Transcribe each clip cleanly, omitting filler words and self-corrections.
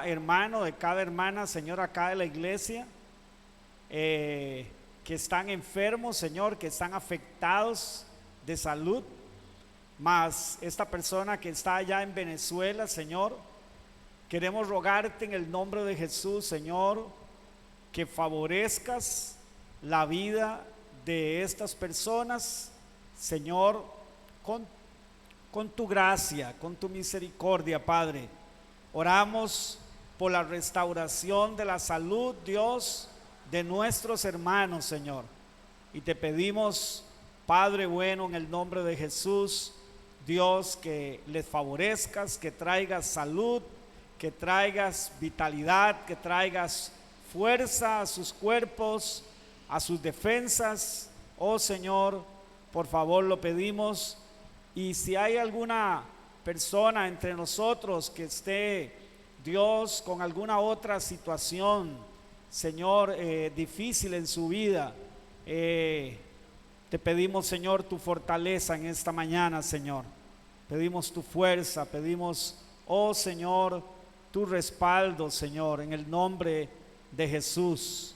hermano, de cada hermana, Señor, acá de la iglesia, que están enfermos, Señor, que están afectados de salud, más esta persona que está allá en Venezuela, Señor. Queremos rogarte en el nombre de Jesús, Señor, que favorezcas la vida de estas personas, Señor, con tu gracia, con tu misericordia, Padre. Oramos por la restauración de la salud, Dios, de nuestros hermanos, Señor. Y te pedimos, Padre bueno, en el nombre de Jesús, Dios, que les favorezcas, que traigas salud, que traigas vitalidad, que traigas fuerza a sus cuerpos, a sus defensas. Oh Señor, por favor lo pedimos. Y si hay alguna persona entre nosotros que esté, Dios, con alguna otra situación, Señor, difícil en su vida, te pedimos, Señor, tu fortaleza en esta mañana, Señor. Pedimos tu fuerza, pedimos, oh Señor, tu respaldo, Señor, en el nombre de Jesús.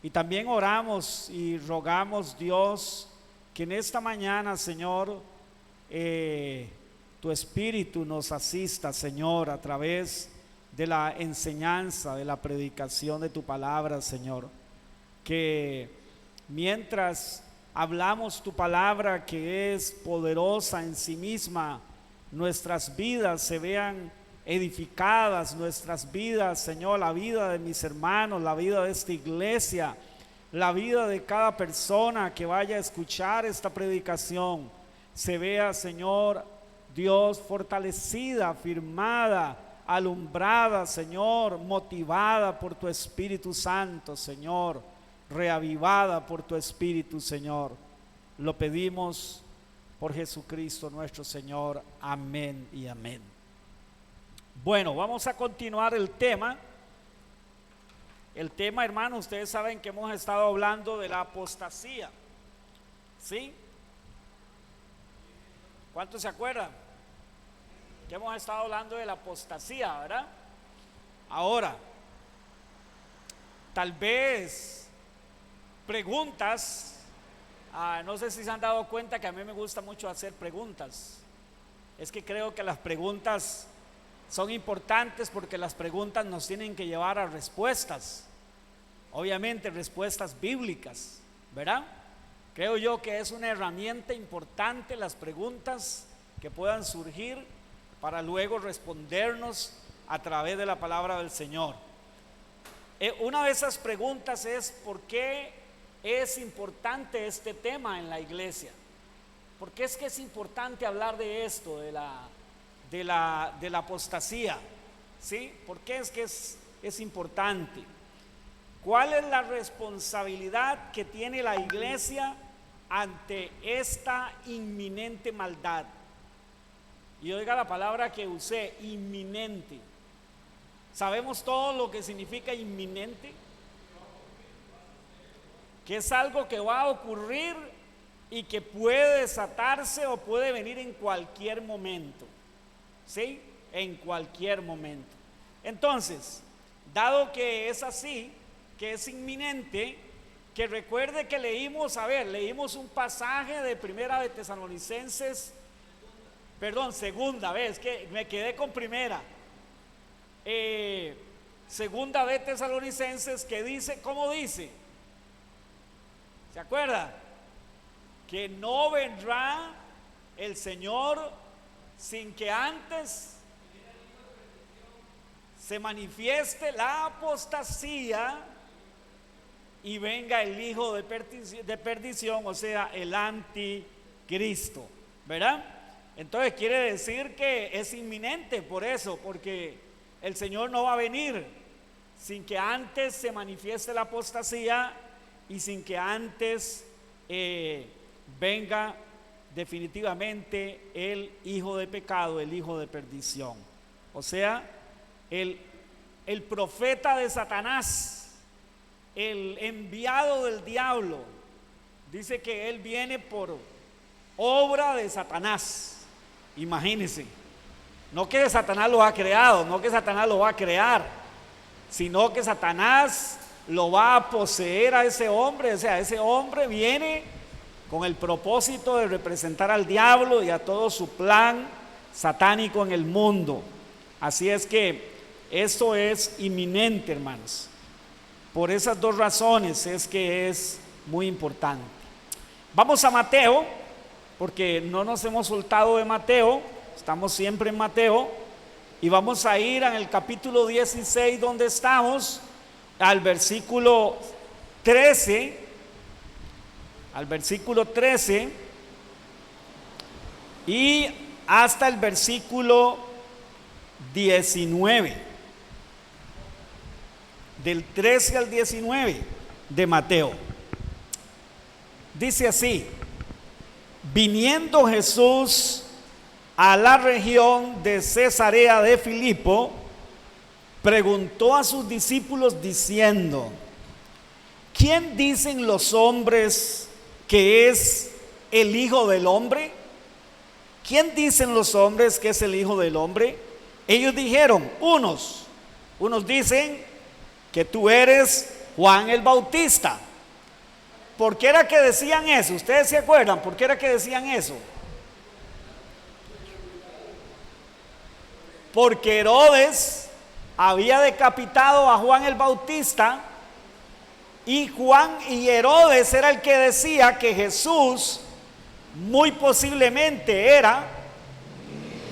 Y también oramos y rogamos, Dios, que en esta mañana, Señor, tu Espíritu nos asista, Señor, a través de la enseñanza, de la predicación de tu palabra, Señor. Que mientras hablamos tu palabra, que es poderosa en sí misma, nuestras vidas se vean edificadas, nuestras vidas, Señor, la vida de mis hermanos, la vida de esta iglesia, la vida de cada persona que vaya a escuchar esta predicación, se vea, Señor Dios, fortalecida, afirmada, alumbrada, Señor, motivada por tu Espíritu Santo, Señor, reavivada por tu Espíritu, Señor. Lo pedimos por Jesucristo nuestro Señor. Amén y amén. Bueno, vamos a continuar el tema. El tema, hermanos, ustedes saben que hemos estado hablando de la apostasía, ¿sí? ¿Cuántos se acuerdan? Que hemos estado hablando de la apostasía, ¿verdad? Ahora, tal vez preguntas, no sé si se han dado cuenta que a mí me gusta mucho hacer preguntas. Es que creo que las preguntas son importantes porque las preguntas nos tienen que llevar a respuestas, obviamente respuestas bíblicas, ¿verdad? Creo yo que es una herramienta importante las preguntas que puedan surgir para luego respondernos a través de la palabra del Señor. Una de esas preguntas es: ¿por qué es importante este tema en la iglesia? ¿Por qué es que es importante hablar de esto, de la apostasía? ¿Sí? ¿Por qué es que es importante? ¿Cuál es la responsabilidad que tiene la iglesia ante esta inminente maldad? Y oiga la palabra que usé, inminente. ¿Sabemos todo lo que significa inminente? Que es algo que va a ocurrir y que puede desatarse o puede venir en cualquier momento. ¿Sí? En cualquier momento. Entonces, dado que es así, que es inminente, que recuerde que leímos un pasaje de Primera de Tesalonicenses, segunda vez, que me quedé con primera. Segunda de Tesalonicenses, que dice, ¿cómo dice? ¿Se acuerda? Que no vendrá el Señor sin que antes se manifieste la apostasía y venga el hijo de perdición, o sea, el anticristo, ¿verdad? Entonces quiere decir que es inminente, por eso, porque el Señor no va a venir sin que antes se manifieste la apostasía y sin que antes venga definitivamente el hijo de pecado, el hijo de perdición. O sea, el profeta de Satanás, el enviado del diablo, dice que él viene por obra de Satanás. Imagínense, no que Satanás lo ha creado, no que Satanás lo va a crear, sino que Satanás lo va a poseer a ese hombre. O sea, ese hombre viene con el propósito de representar al diablo y a todo su plan satánico en el mundo. Así es que esto es inminente, hermanos. Por esas dos razones es que es muy importante. Vamos a Mateo, porque no nos hemos soltado de Mateo, estamos siempre en Mateo, y vamos a ir en el capítulo 16 donde estamos, al versículo 13, y hasta el versículo 19, del 13 al 19 de Mateo. Dice así: viniendo Jesús a la región de Cesarea de Filipo, preguntó a sus discípulos diciendo: ¿quién dicen los hombres que es el Hijo del Hombre? ¿Quién dicen los hombres que es el Hijo del Hombre? Ellos dijeron, unos dicen que tú eres Juan el Bautista. ¿Por qué era que decían eso? ¿Ustedes se acuerdan? ¿Por qué era que decían eso? Porque Herodes había decapitado a Juan el Bautista, y Herodes era el que decía que Jesús muy posiblemente era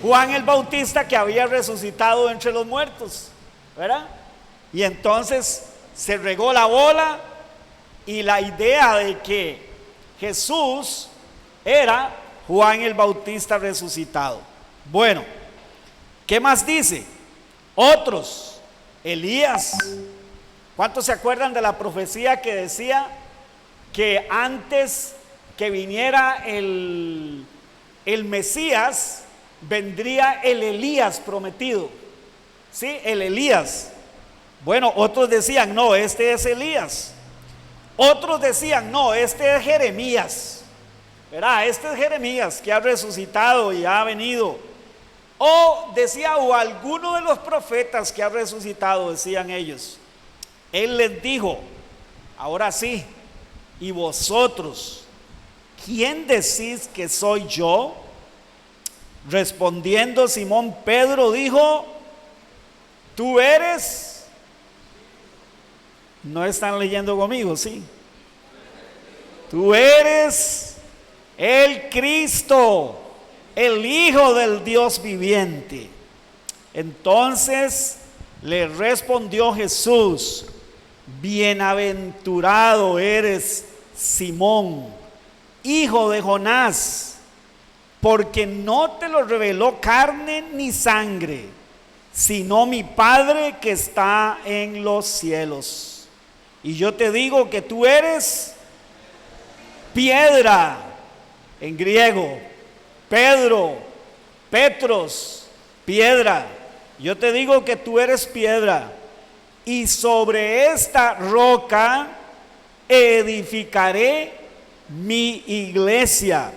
Juan el Bautista que había resucitado entre los muertos, ¿verdad? Y entonces se regó la bola, y la idea de que Jesús era Juan el Bautista resucitado. Bueno, ¿qué más dice? Otros, Elías. ¿Cuántos se acuerdan de la profecía que decía que antes que viniera el Mesías, vendría el Elías prometido? ¿Sí? El Elías. Bueno, otros decían, no, este es Elías. Otros decían, no, este es Jeremías. Verá, este es Jeremías que ha resucitado y ha venido. O decía, o alguno de los profetas que ha resucitado, decían ellos. Él les dijo, ahora sí, ¿y vosotros quién decís que soy yo? Respondiendo Simón Pedro dijo, tú eres... No están leyendo conmigo, ¿sí? Tú eres el Cristo, el Hijo del Dios viviente. Entonces le respondió Jesús, bienaventurado eres Simón, hijo de Jonás, porque no te lo reveló carne ni sangre, sino mi Padre que está en los cielos. Y yo te digo que tú eres piedra, en griego, Pedro, Petros, piedra. Yo te digo que tú eres piedra, y sobre esta roca edificaré mi iglesia,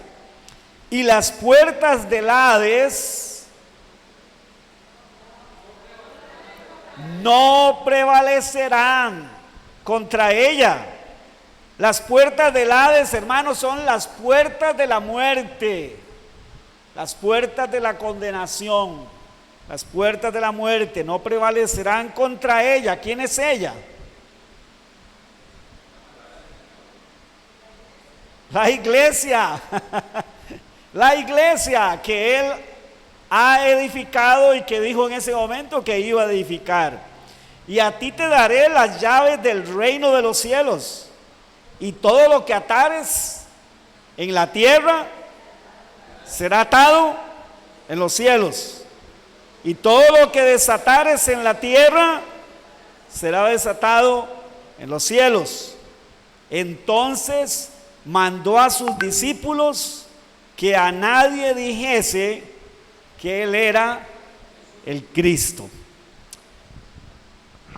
y las puertas del Hades no prevalecerán contra ella. Las puertas del Hades, hermanos, son las puertas de la muerte, las puertas de la condenación, las puertas de la muerte no prevalecerán contra ella. ¿Quién es ella? La iglesia, la iglesia que Él ha edificado y que dijo en ese momento que iba a edificar. Y a ti te daré las llaves del reino de los cielos, y todo lo que atares en la tierra será atado en los cielos, y todo lo que desatares en la tierra será desatado en los cielos. Entonces mandó a sus discípulos que a nadie dijese que Él era el Cristo.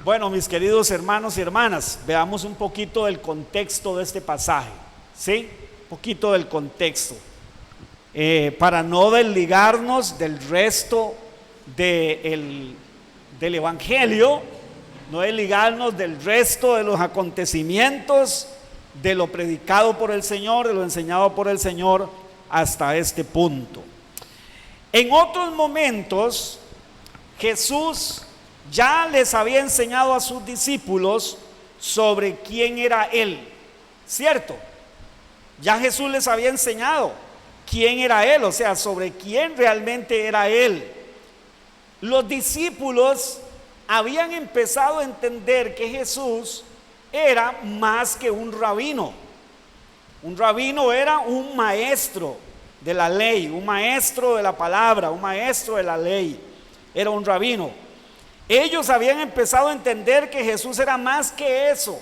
Bueno, mis queridos hermanos y hermanas, veamos un poquito del contexto de este pasaje, ¿sí? Un poquito del contexto, para no desligarnos del resto del Evangelio, no desligarnos del resto de los acontecimientos, de lo predicado por el Señor, de lo enseñado por el Señor hasta este punto. En otros momentos, Jesús ya les había enseñado a sus discípulos sobre quién era Él, ¿cierto? Ya Jesús les había enseñado quién era Él, o sea, sobre quién realmente era Él. Los discípulos habían empezado a entender que Jesús era más que un rabino. Un rabino era un maestro de la ley, un maestro de la palabra, un maestro de la ley. Era un rabino. Ellos habían empezado a entender que Jesús era más que eso,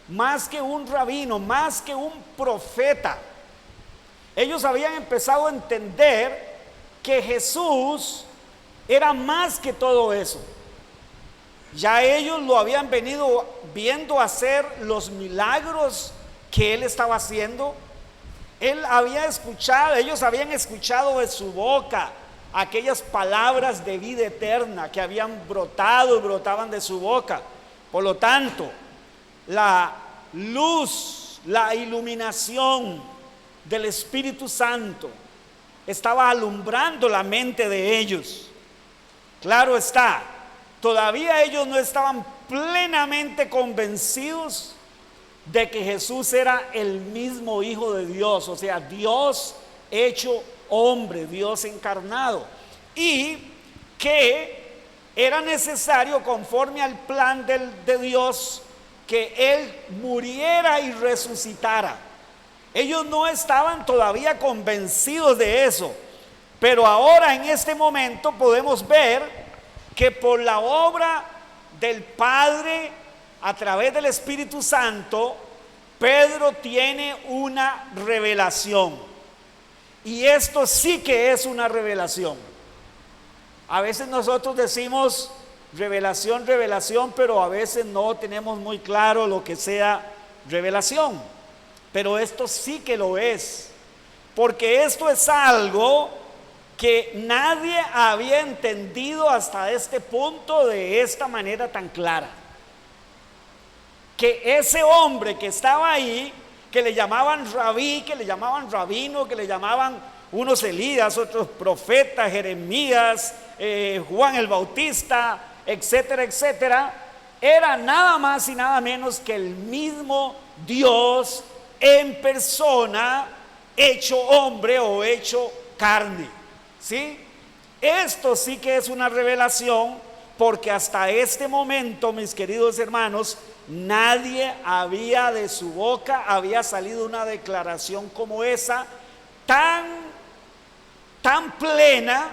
más que un rabino, más que un profeta. Ellos habían empezado a entender que Jesús era más que todo eso. Ya ellos lo habían venido viendo hacer los milagros que Él estaba haciendo. Ellos habían escuchado de su boca aquellas palabras de vida eterna que habían brotado y brotaban de su boca. Por lo tanto, la luz, la iluminación del Espíritu Santo estaba alumbrando la mente de ellos. Claro está, todavía ellos no estaban plenamente convencidos de que Jesús era el mismo Hijo de Dios, o sea, Dios hecho hombre, Dios encarnado, y que era necesario, conforme al plan de Dios, que Él muriera y resucitara. Ellos no estaban todavía convencidos de eso, pero ahora en este momento podemos ver que por la obra del Padre a través del Espíritu Santo, Pedro tiene una revelación. Y esto sí que es una revelación. A veces nosotros decimos revelación, revelación, pero a veces no tenemos muy claro lo que sea revelación. Pero esto sí que lo es, porque esto es algo que nadie había entendido hasta este punto de esta manera tan clara. Que ese hombre que estaba ahí, que le llamaban rabí, que le llamaban rabino, que le llamaban unos Elías, otros profetas, Jeremías, Juan el Bautista, etcétera, etcétera, era nada más y nada menos que el mismo Dios en persona, hecho hombre o hecho carne. ¿Sí? Esto sí que es una revelación, porque hasta este momento, mis queridos hermanos, nadie había de su boca había salido una declaración como esa, tan plena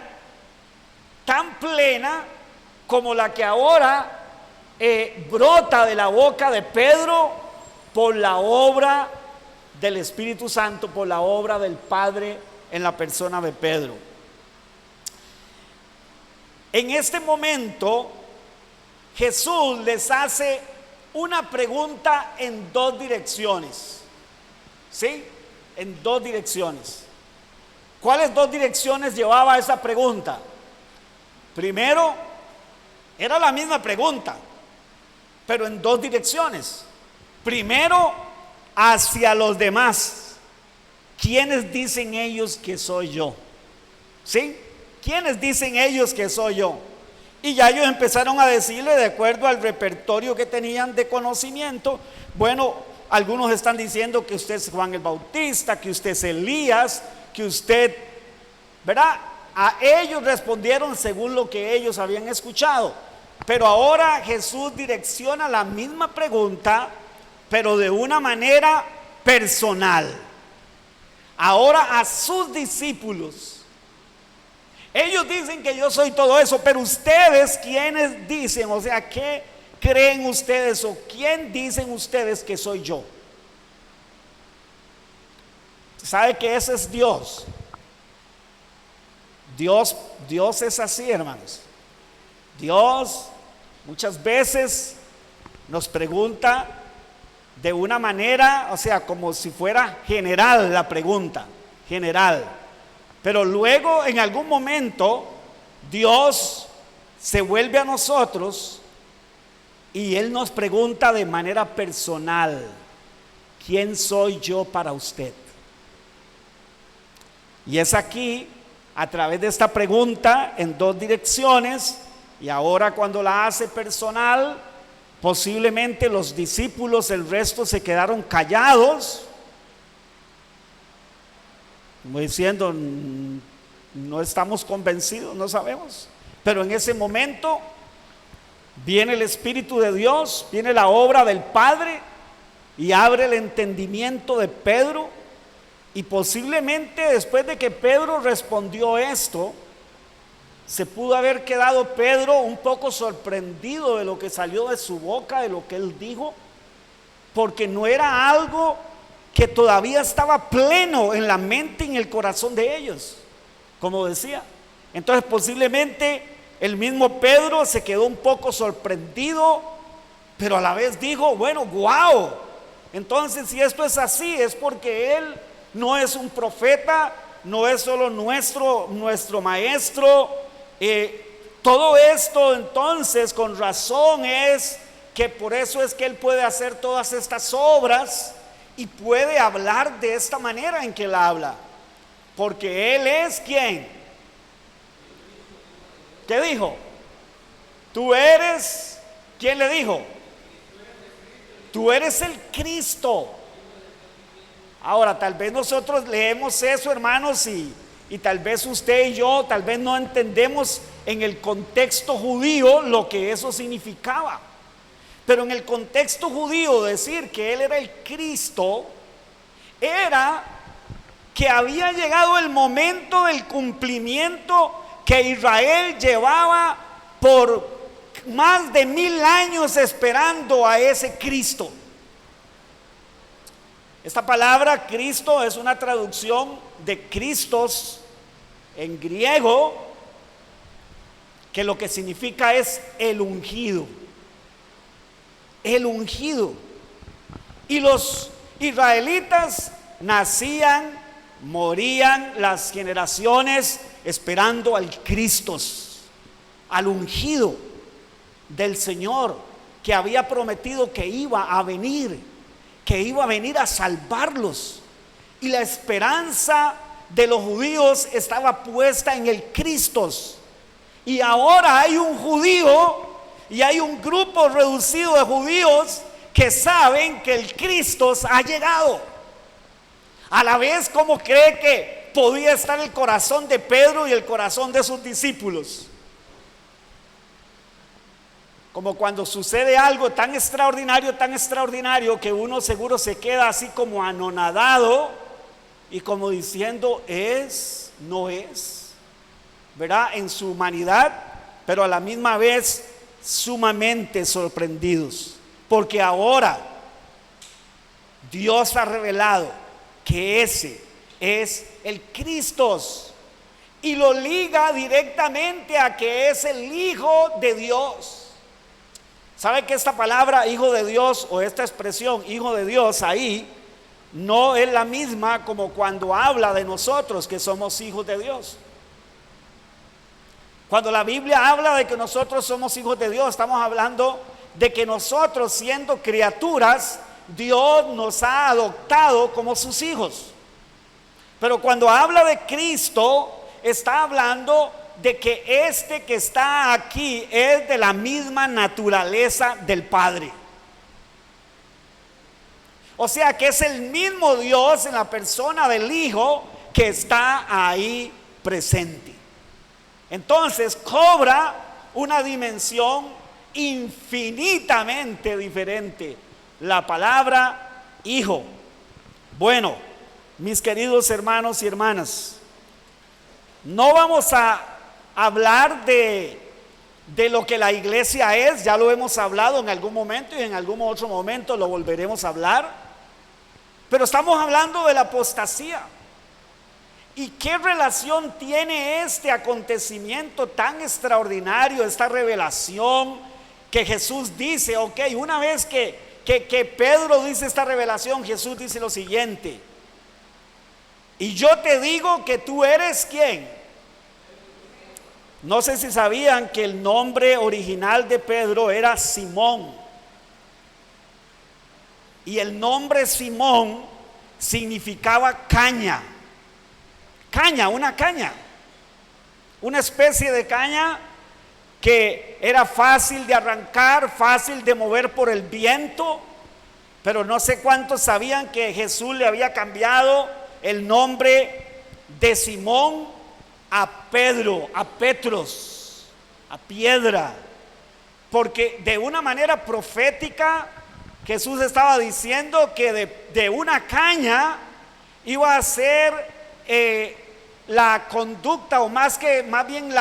como la que ahora brota de la boca de Pedro por la obra del Espíritu Santo, por la obra del Padre en la persona de Pedro. En este momento, Jesús les hace una pregunta en dos direcciones. ¿Sí? En dos direcciones. ¿Cuáles dos direcciones llevaba esa pregunta? Primero, era la misma pregunta, pero en dos direcciones. Primero, hacia los demás. ¿Quiénes dicen ellos que soy yo? ¿Sí? ¿Quiénes dicen ellos que soy yo? Y ya ellos empezaron a decirle, de acuerdo al repertorio que tenían de conocimiento, bueno, algunos están diciendo que usted es Juan el Bautista, que usted es Elías, que usted, ¿verdad? A ellos respondieron según lo que ellos habían escuchado. Pero ahora Jesús direcciona la misma pregunta, pero de una manera personal. Ahora a sus discípulos. Ellos dicen que yo soy todo eso, pero ustedes, ¿quiénes dicen? O sea, ¿qué creen ustedes o quién dicen ustedes que soy yo? ¿Sabe que ese es Dios? Dios es así, hermanos. Dios muchas veces nos pregunta de una manera, o sea, como si fuera general la pregunta, general. Pero luego en algún momento Dios se vuelve a nosotros Y Él nos pregunta de manera personal: ¿quién soy yo para usted? Y es aquí, a través de esta pregunta, en dos direcciones, y ahora cuando la hace personal, posiblemente los discípulos, el resto se quedaron callados, como diciendo, no estamos convencidos, no sabemos. Pero en ese momento viene el Espíritu de Dios, viene la obra del Padre y abre el entendimiento de Pedro. Y posiblemente después de que Pedro respondió esto, se pudo haber quedado Pedro un poco sorprendido de lo que salió de su boca, de lo que él dijo, porque no era algo que todavía estaba pleno en la mente y en el corazón de ellos, como decía. Entonces posiblemente el mismo Pedro se quedó un poco sorprendido, pero a la vez dijo, bueno, wow, entonces si esto es así, es porque él no es un profeta, no es solo nuestro maestro. Todo esto entonces con razón es que por eso es que él puede hacer todas estas obras y puede hablar de esta manera en que él habla, porque él es ¿quién? ¿Qué dijo? Tú eres, ¿quién le dijo? Tú eres el Cristo. Ahora, tal vez nosotros leemos eso, hermanos, y tal vez usted y yo, tal vez no entendemos en el contexto judío lo que eso significaba. Pero en el contexto judío decir que Él era el Cristo, era que había llegado el momento del cumplimiento que Israel llevaba por más de 1000 años esperando a ese Cristo. Esta palabra Cristo es una traducción de Christos en griego, que lo que significa es el ungido. El ungido. Y los israelitas nacían, morían las generaciones esperando al Cristo, al ungido del Señor, que había prometido que iba a venir, que iba a venir a salvarlos. Y la esperanza de los judíos estaba puesta en el Cristo. Y ahora hay un judío y hay un grupo reducido de judíos que saben que el Cristo ha llegado. A la vez, ¿cómo cree que podía estar el corazón de Pedro y el corazón de sus discípulos? Como cuando sucede algo tan extraordinario, que uno seguro se queda así como anonadado y como diciendo, ¿es? ¿No es? ¿Verdad? En su humanidad, pero a la misma vez sumamente sorprendidos, porque ahora Dios ha revelado que ese es el Cristo y lo liga directamente a que es el Hijo de Dios. ¿Sabe que esta palabra Hijo de Dios, o esta expresión Hijo de Dios ahí, no es la misma como cuando habla de nosotros que somos hijos de Dios? Cuando la Biblia habla de que nosotros somos hijos de Dios, estamos hablando de que nosotros, siendo criaturas, Dios nos ha adoptado como sus hijos. Pero cuando habla de Cristo, está hablando de que este que está aquí es de la misma naturaleza del Padre. O sea que es el mismo Dios en la persona del Hijo que está ahí presente. Entonces cobra una dimensión infinitamente diferente la palabra Hijo. Bueno, mis queridos hermanos y hermanas, no vamos a hablar de lo que la iglesia es, ya lo hemos hablado en algún momento y en algún otro momento lo volveremos a hablar, pero estamos hablando de la apostasía. ¿Y qué relación tiene este acontecimiento tan extraordinario, esta revelación que Jesús dice? Ok, una vez que Pedro dice esta revelación, Jesús dice lo siguiente: y yo te digo que tú eres ¿quién? No sé si sabían que el nombre original de Pedro era Simón. Y el nombre Simón significaba caña. Caña, una especie de caña que era fácil de arrancar, fácil de mover por el viento, pero no sé cuántos sabían que Jesús le había cambiado el nombre de Simón a Pedro, a Petros, a piedra, porque de una manera profética Jesús estaba diciendo que de una caña iba a ser la conducta, o más bien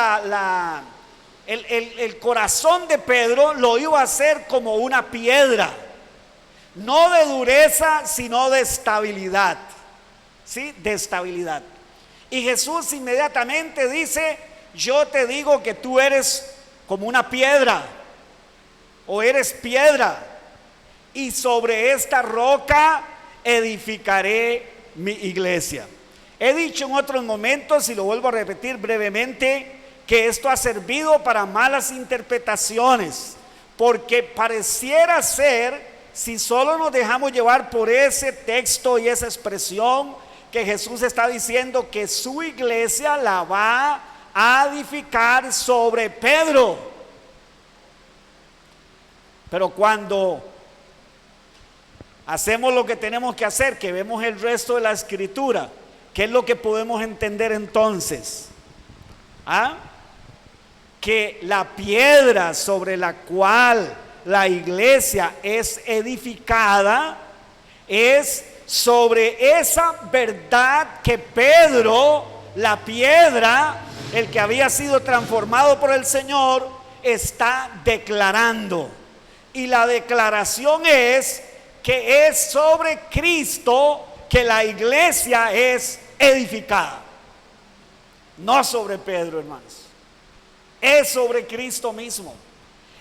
el corazón de Pedro lo iba a hacer como una piedra, no de dureza, sino de estabilidad, ¿sí? De estabilidad. Y Jesús inmediatamente dice: yo te digo que tú eres como una piedra, o eres piedra, y sobre esta roca edificaré mi iglesia. He dicho en otros momentos, y lo vuelvo a repetir brevemente, que esto ha servido para malas interpretaciones, porque pareciera ser, si solo nos dejamos llevar por ese texto y esa expresión, que Jesús está diciendo que su iglesia la va a edificar sobre Pedro. Pero cuando hacemos lo que tenemos que hacer, que vemos el resto de la escritura, ¿qué es lo que podemos entender entonces? Que la piedra sobre la cual la iglesia es edificada es sobre esa verdad que Pedro, la piedra, el que había sido transformado por el Señor, está declarando. Y la declaración es que es sobre Cristo que la iglesia es edificada, no sobre Pedro, hermanos. Es sobre Cristo mismo.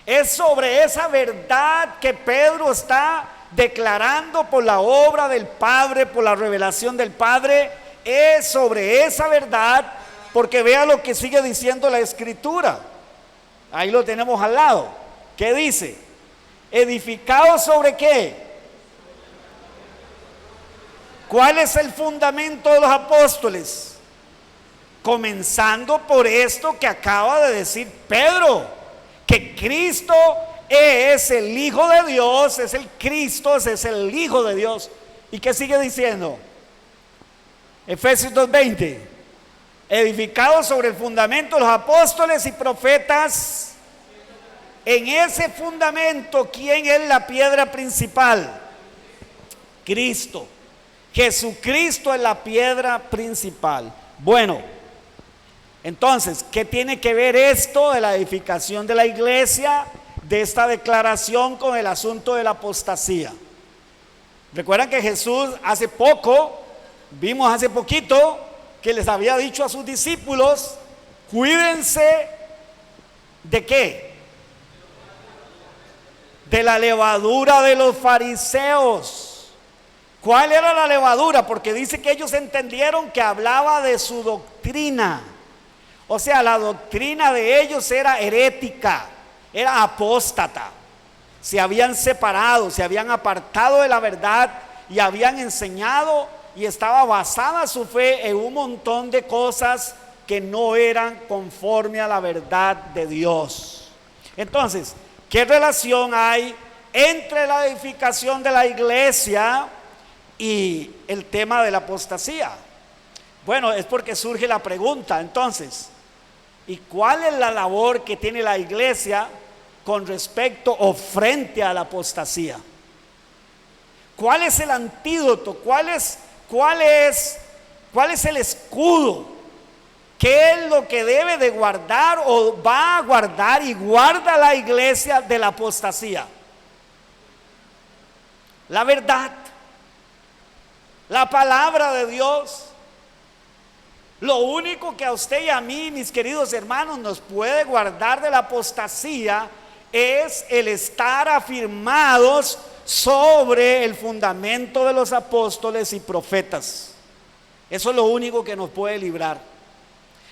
Es sobre esa verdad que Pedro está declarando por la obra del Padre, por la revelación del Padre. Es sobre esa verdad, porque vea lo que sigue diciendo la Escritura. Ahí lo tenemos al lado. ¿Qué dice? ¿Edificado sobre qué? ¿Cuál es el fundamento de los apóstoles? Comenzando por esto que acaba de decir Pedro, que Cristo es el Hijo de Dios, es el Cristo, es el Hijo de Dios. ¿Y qué sigue diciendo? Efesios 2:20, edificado sobre el fundamento de los apóstoles y profetas. En ese fundamento, ¿quién es la piedra principal? Cristo. Jesucristo es la piedra principal. Bueno, entonces, ¿qué tiene que ver esto de la edificación de la iglesia, de esta declaración, con el asunto de la apostasía? Recuerdan que Jesús vimos hace poquito, que les había dicho a sus discípulos: cuídense ¿de qué? De la levadura de los fariseos. ¿Cuál era la levadura? Porque dice que ellos entendieron que hablaba de su doctrina. O sea, la doctrina de ellos era herética, era apóstata. Se habían separado, se habían apartado de la verdad y habían enseñado, y estaba basada su fe en un montón de cosas que no eran conforme a la verdad de Dios. Entonces, ¿qué relación hay entre la edificación de la iglesia y el tema de la apostasía? Bueno, es porque surge la pregunta, entonces, ¿y cuál es la labor que tiene la iglesia con respecto o frente a la apostasía? ¿Cuál es el antídoto? ¿Cuál es el escudo? ¿Qué es lo que debe de guardar o va a guardar y guarda la iglesia de la apostasía? La verdad, la palabra de Dios. Lo único que a usted y a mí, mis queridos hermanos, nos puede guardar de la apostasía es el estar afirmados sobre el fundamento de los apóstoles y profetas. Eso es lo único que nos puede librar.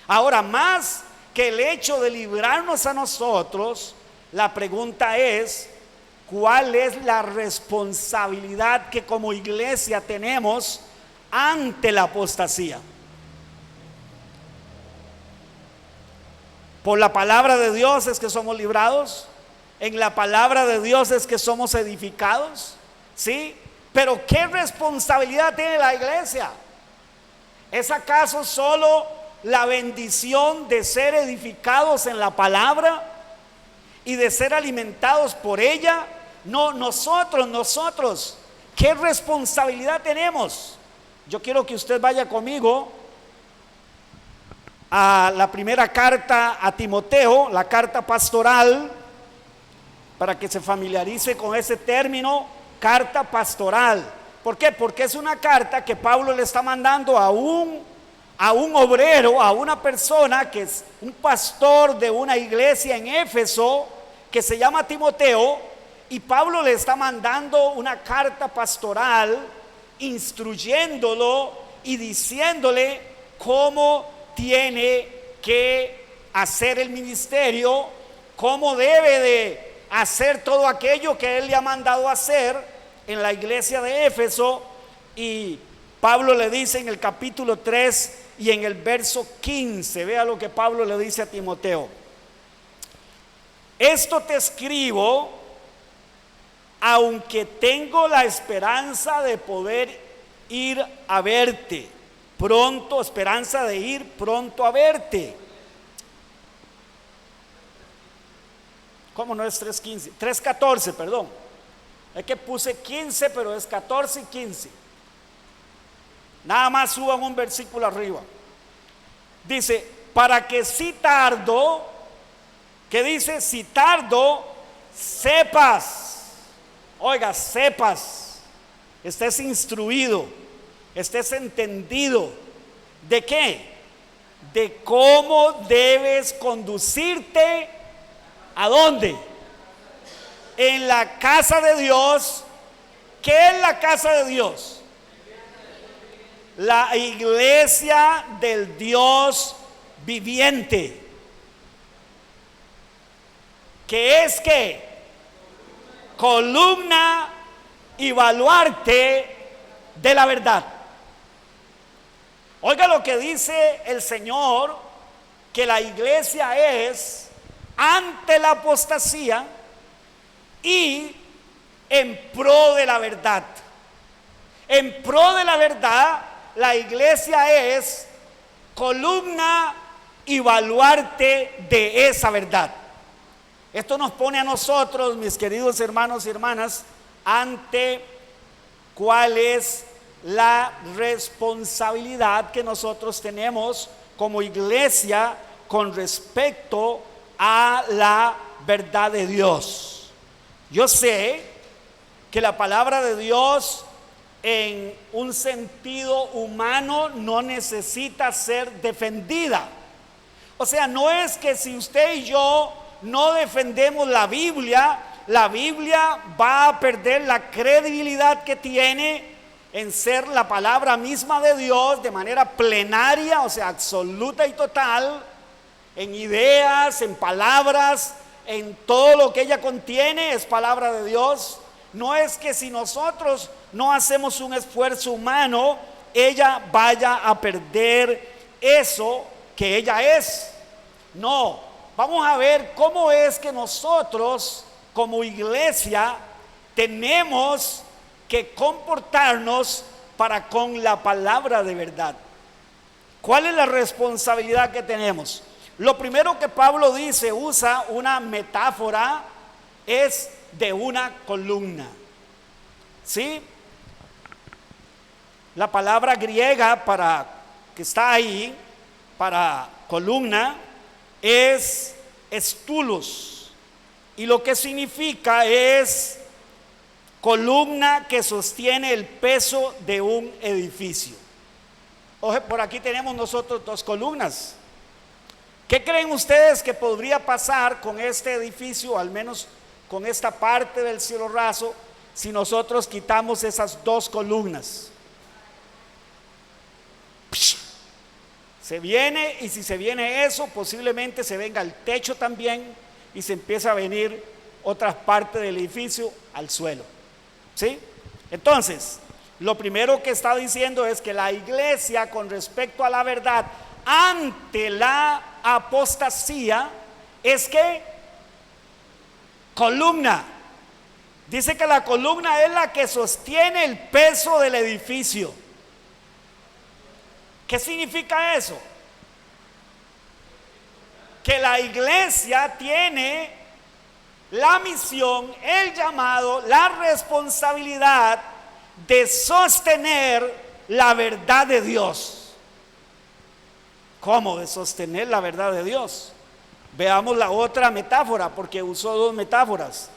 Ahora, más que el hecho de librarnos a nosotros, la pregunta es: cuál es la responsabilidad que como iglesia tenemos ante la apostasía. Por la palabra de Dios es que somos librados, en la palabra de Dios es que somos edificados, ¿sí? Pero ¿qué responsabilidad tiene la iglesia? ¿Es acaso solo la bendición de ser edificados en la palabra y de ser alimentados por ella? No, nosotros, ¿qué responsabilidad tenemos? Yo quiero que usted vaya conmigo a la primera carta a Timoteo, la carta pastoral, para que se familiarice con ese término, carta pastoral. ¿Por qué? Porque es una carta que Pablo le está mandando a un obrero, a una persona que es un pastor de una iglesia en Éfeso, que se llama Timoteo, y Pablo le está mandando una carta pastoral, instruyéndolo y diciéndole cómo tiene que hacer el ministerio, cómo debe de hacer todo aquello que él le ha mandado hacer en la iglesia de Éfeso. Y Pablo le dice en el capítulo 3 y en el verso 15, vea lo que Pablo le dice a Timoteo: esto te escribo, aunque tengo la esperanza de poder ir a verte pronto, esperanza de ir pronto a verte. ¿Cómo no es 3:15? 3:14, perdón. Es que puse 15, pero es 14 y 15. Nada más suban un versículo arriba. Dice, para que si tardo, que dice, si tardo, sepas, oiga, sepas, estés instruido, estés entendido, ¿de qué? De cómo debes conducirte, ¿a dónde? En la casa de Dios. ¿Qué es la casa de Dios? La iglesia del Dios viviente, que es que columna y baluarte de la verdad. Oiga lo que dice el Señor, que la iglesia es ante la apostasía y en pro de la verdad. En pro de la verdad, la iglesia es columna y baluarte de esa verdad. Esto nos pone a nosotros, mis queridos hermanos y hermanas, ante cuál es la responsabilidad que nosotros tenemos como iglesia con respecto a la verdad de Dios. Yo sé que la palabra de Dios en un sentido humano no necesita ser defendida. O sea, no es que si usted y yo no defendemos la Biblia va a perder la credibilidad que tiene en ser la palabra misma de Dios de manera plenaria, o sea, absoluta y total, en ideas, en palabras, en todo lo que ella contiene es palabra de Dios. No es que si nosotros no hacemos un esfuerzo humano, ella vaya a perder eso que ella es. No, vamos a ver cómo es que nosotros como iglesia tenemos que comportarnos para con la palabra de verdad. ¿Cuál es la responsabilidad que tenemos? Lo primero que Pablo dice, usa una metáfora, es de una columna. ¿Sí? La palabra griega para que está ahí, para columna, es estulos. Y lo que significa es columna que sostiene el peso de un edificio. Oye, por aquí tenemos nosotros dos columnas. ¿Qué creen ustedes que podría pasar con este edificio, al menos con esta parte del cielo raso, si nosotros quitamos esas dos columnas? Se viene, y si se viene eso, posiblemente se venga el techo también y se empieza a venir otra parte del edificio al suelo. ¿Sí? Entonces, lo primero que está diciendo es que la iglesia, con respecto a la verdad ante la apostasía, es que columna. Dice que la columna es la que sostiene el peso del edificio. ¿Qué significa eso? Que la iglesia tiene la misión, el llamado, la responsabilidad de sostener la verdad de Dios. ¿Cómo de sostener la verdad de Dios? Veamos la otra metáfora, porque usó dos metáforas.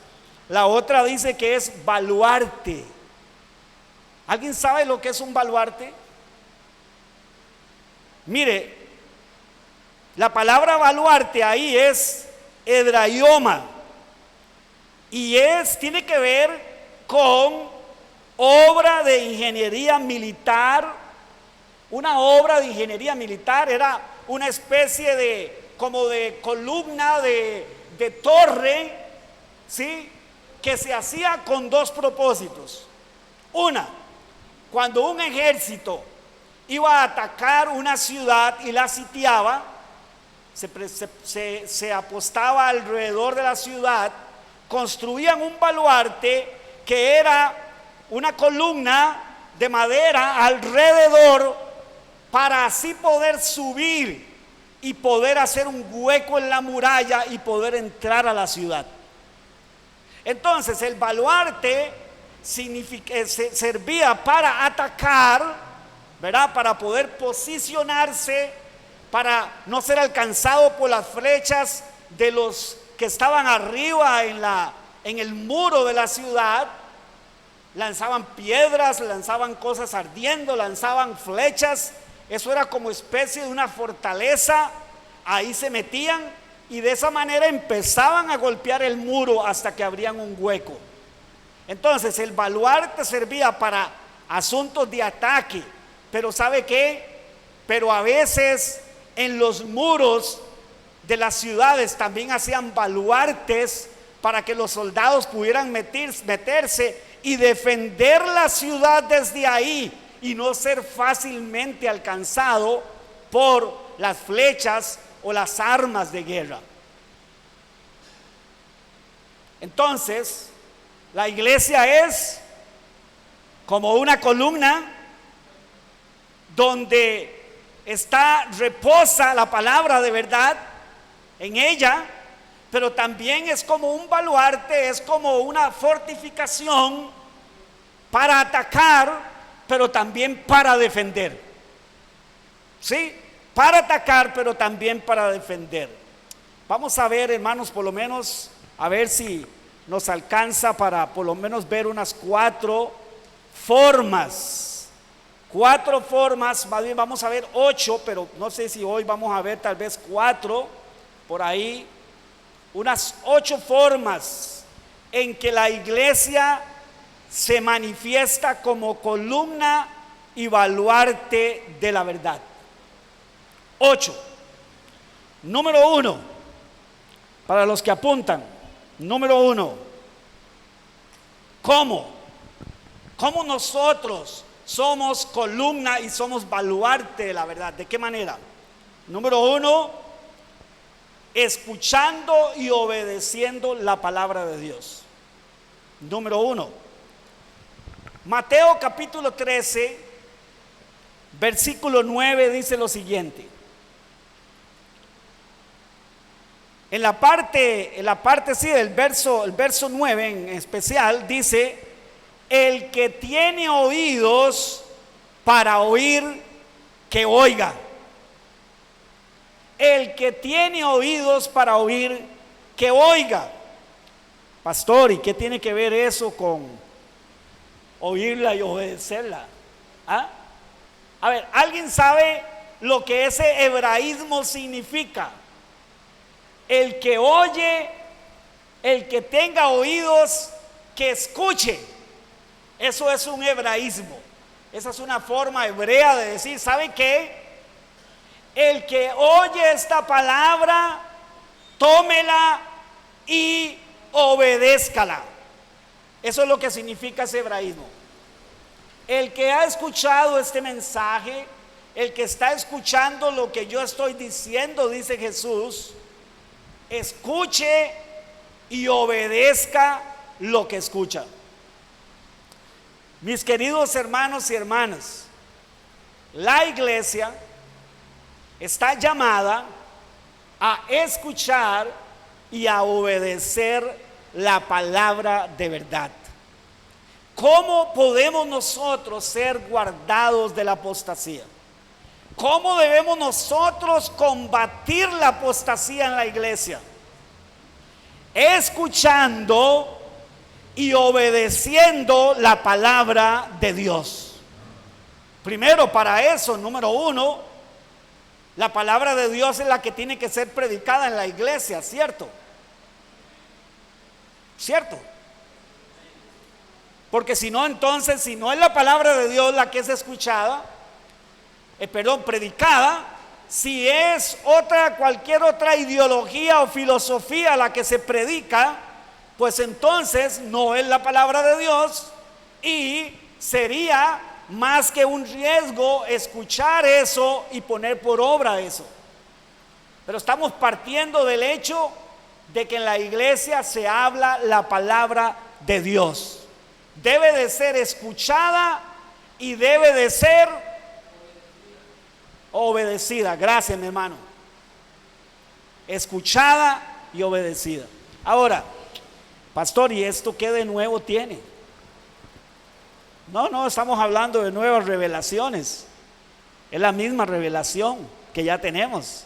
La otra dice que es baluarte. ¿Alguien sabe lo que es un baluarte? Mire, la palabra baluarte ahí es hebraioma y tiene que ver con obra de ingeniería militar. Una obra de ingeniería militar era una especie de como de columna de torre, ¿sí? Que se hacía con dos propósitos. Una, cuando un ejército iba a atacar una ciudad y la sitiaba, se apostaba alrededor de la ciudad, construían un baluarte que era una columna de madera alrededor para así poder subir y poder hacer un hueco en la muralla y poder entrar a la ciudad. Entonces el baluarte servía para atacar, ¿verdad? Para poder posicionarse, para no ser alcanzado por las flechas de los que estaban arriba en el muro de la ciudad. Lanzaban piedras, lanzaban cosas ardiendo, lanzaban flechas. Eso era como especie de una fortaleza. Ahí se metían y de esa manera empezaban a golpear el muro hasta que abrían un hueco. Entonces el baluarte servía para asuntos de ataque. Pero ¿sabe qué? Pero a veces en los muros de las ciudades también hacían baluartes para que los soldados pudieran meterse y defender la ciudad desde ahí y no ser fácilmente alcanzado por las flechas o las armas de guerra. Entonces, la iglesia es como una columna donde reposa la palabra de verdad en ella, pero también es como un baluarte, es como una fortificación para atacar, pero también para defender. ¿Sí? Para atacar, pero también para defender. Vamos a ver, hermanos, por lo menos, a ver si nos alcanza para por lo menos ver unas 4 formas. 4 formas, más bien vamos a ver 8, pero no sé si hoy vamos a ver tal vez 4, por ahí. Unas 8 formas en que la iglesia se manifiesta como columna y baluarte de la verdad. 8. Número 1, para los que apuntan. Número 1, ¿cómo nosotros somos columna y somos baluarte de la verdad? ¿De qué manera? Número 1, escuchando y obedeciendo la palabra de Dios. Número 1, Mateo capítulo 13, versículo 9 dice lo siguiente. En la parte sí, el verso 9 en especial dice: el que tiene oídos para oír, que oiga. El que tiene oídos para oír, que oiga. Pastor, ¿y qué tiene que ver eso con oírla y obedecerla? ¿Ah? A ver, ¿alguien sabe lo que ese hebraísmo significa? El que oye, el que tenga oídos, que escuche. Eso es un hebraísmo. Esa es una forma hebrea de decir, ¿sabe qué? El que oye esta palabra, tómela y obedézcala. Eso es lo que significa ese hebraísmo. El que ha escuchado este mensaje, el que está escuchando lo que yo estoy diciendo, dice Jesús, escuche y obedezca lo que escucha. Mis queridos hermanos y hermanas, la iglesia está llamada a escuchar y a obedecer la palabra de verdad. ¿Cómo podemos nosotros ser guardados de la apostasía? ¿Cómo debemos nosotros combatir la apostasía en la iglesia? Escuchando y obedeciendo la palabra de Dios. Primero, para eso, número uno, la palabra de Dios es la que tiene que ser predicada en la iglesia, ¿cierto? ¿Cierto? Porque si no, entonces, si no es la palabra de Dios la que es escuchada, predicada, si es cualquier otra ideología o filosofía la que se predica, pues entonces no es la palabra de Dios y sería más que un riesgo escuchar eso y poner por obra eso. Pero estamos partiendo del hecho de que en la iglesia se habla la palabra de Dios. Debe de ser escuchada y debe de ser obedecida. Gracias, mi hermano. Escuchada y obedecida. Ahora, pastor, ¿y esto qué de nuevo tiene? No estamos hablando de nuevas revelaciones. Es la misma revelación que ya tenemos.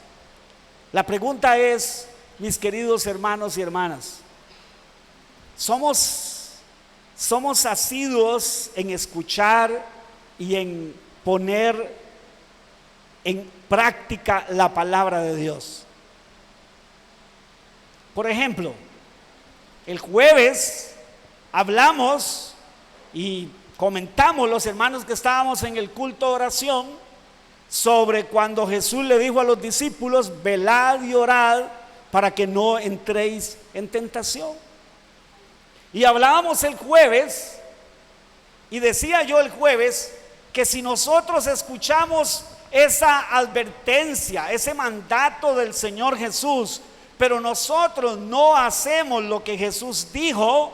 La pregunta es, mis queridos hermanos y hermanas, ¿somos asiduos en escuchar y en poner en práctica la palabra de Dios? Por ejemplo, el jueves hablamos y comentamos, los hermanos que estábamos en el culto de oración, sobre cuando Jesús le dijo a los discípulos: velad y orad para que no entréis en tentación. Y hablábamos el jueves, y decía yo el jueves, que si nosotros escuchamos esa advertencia, ese mandato del Señor Jesús, pero nosotros no hacemos lo que Jesús dijo,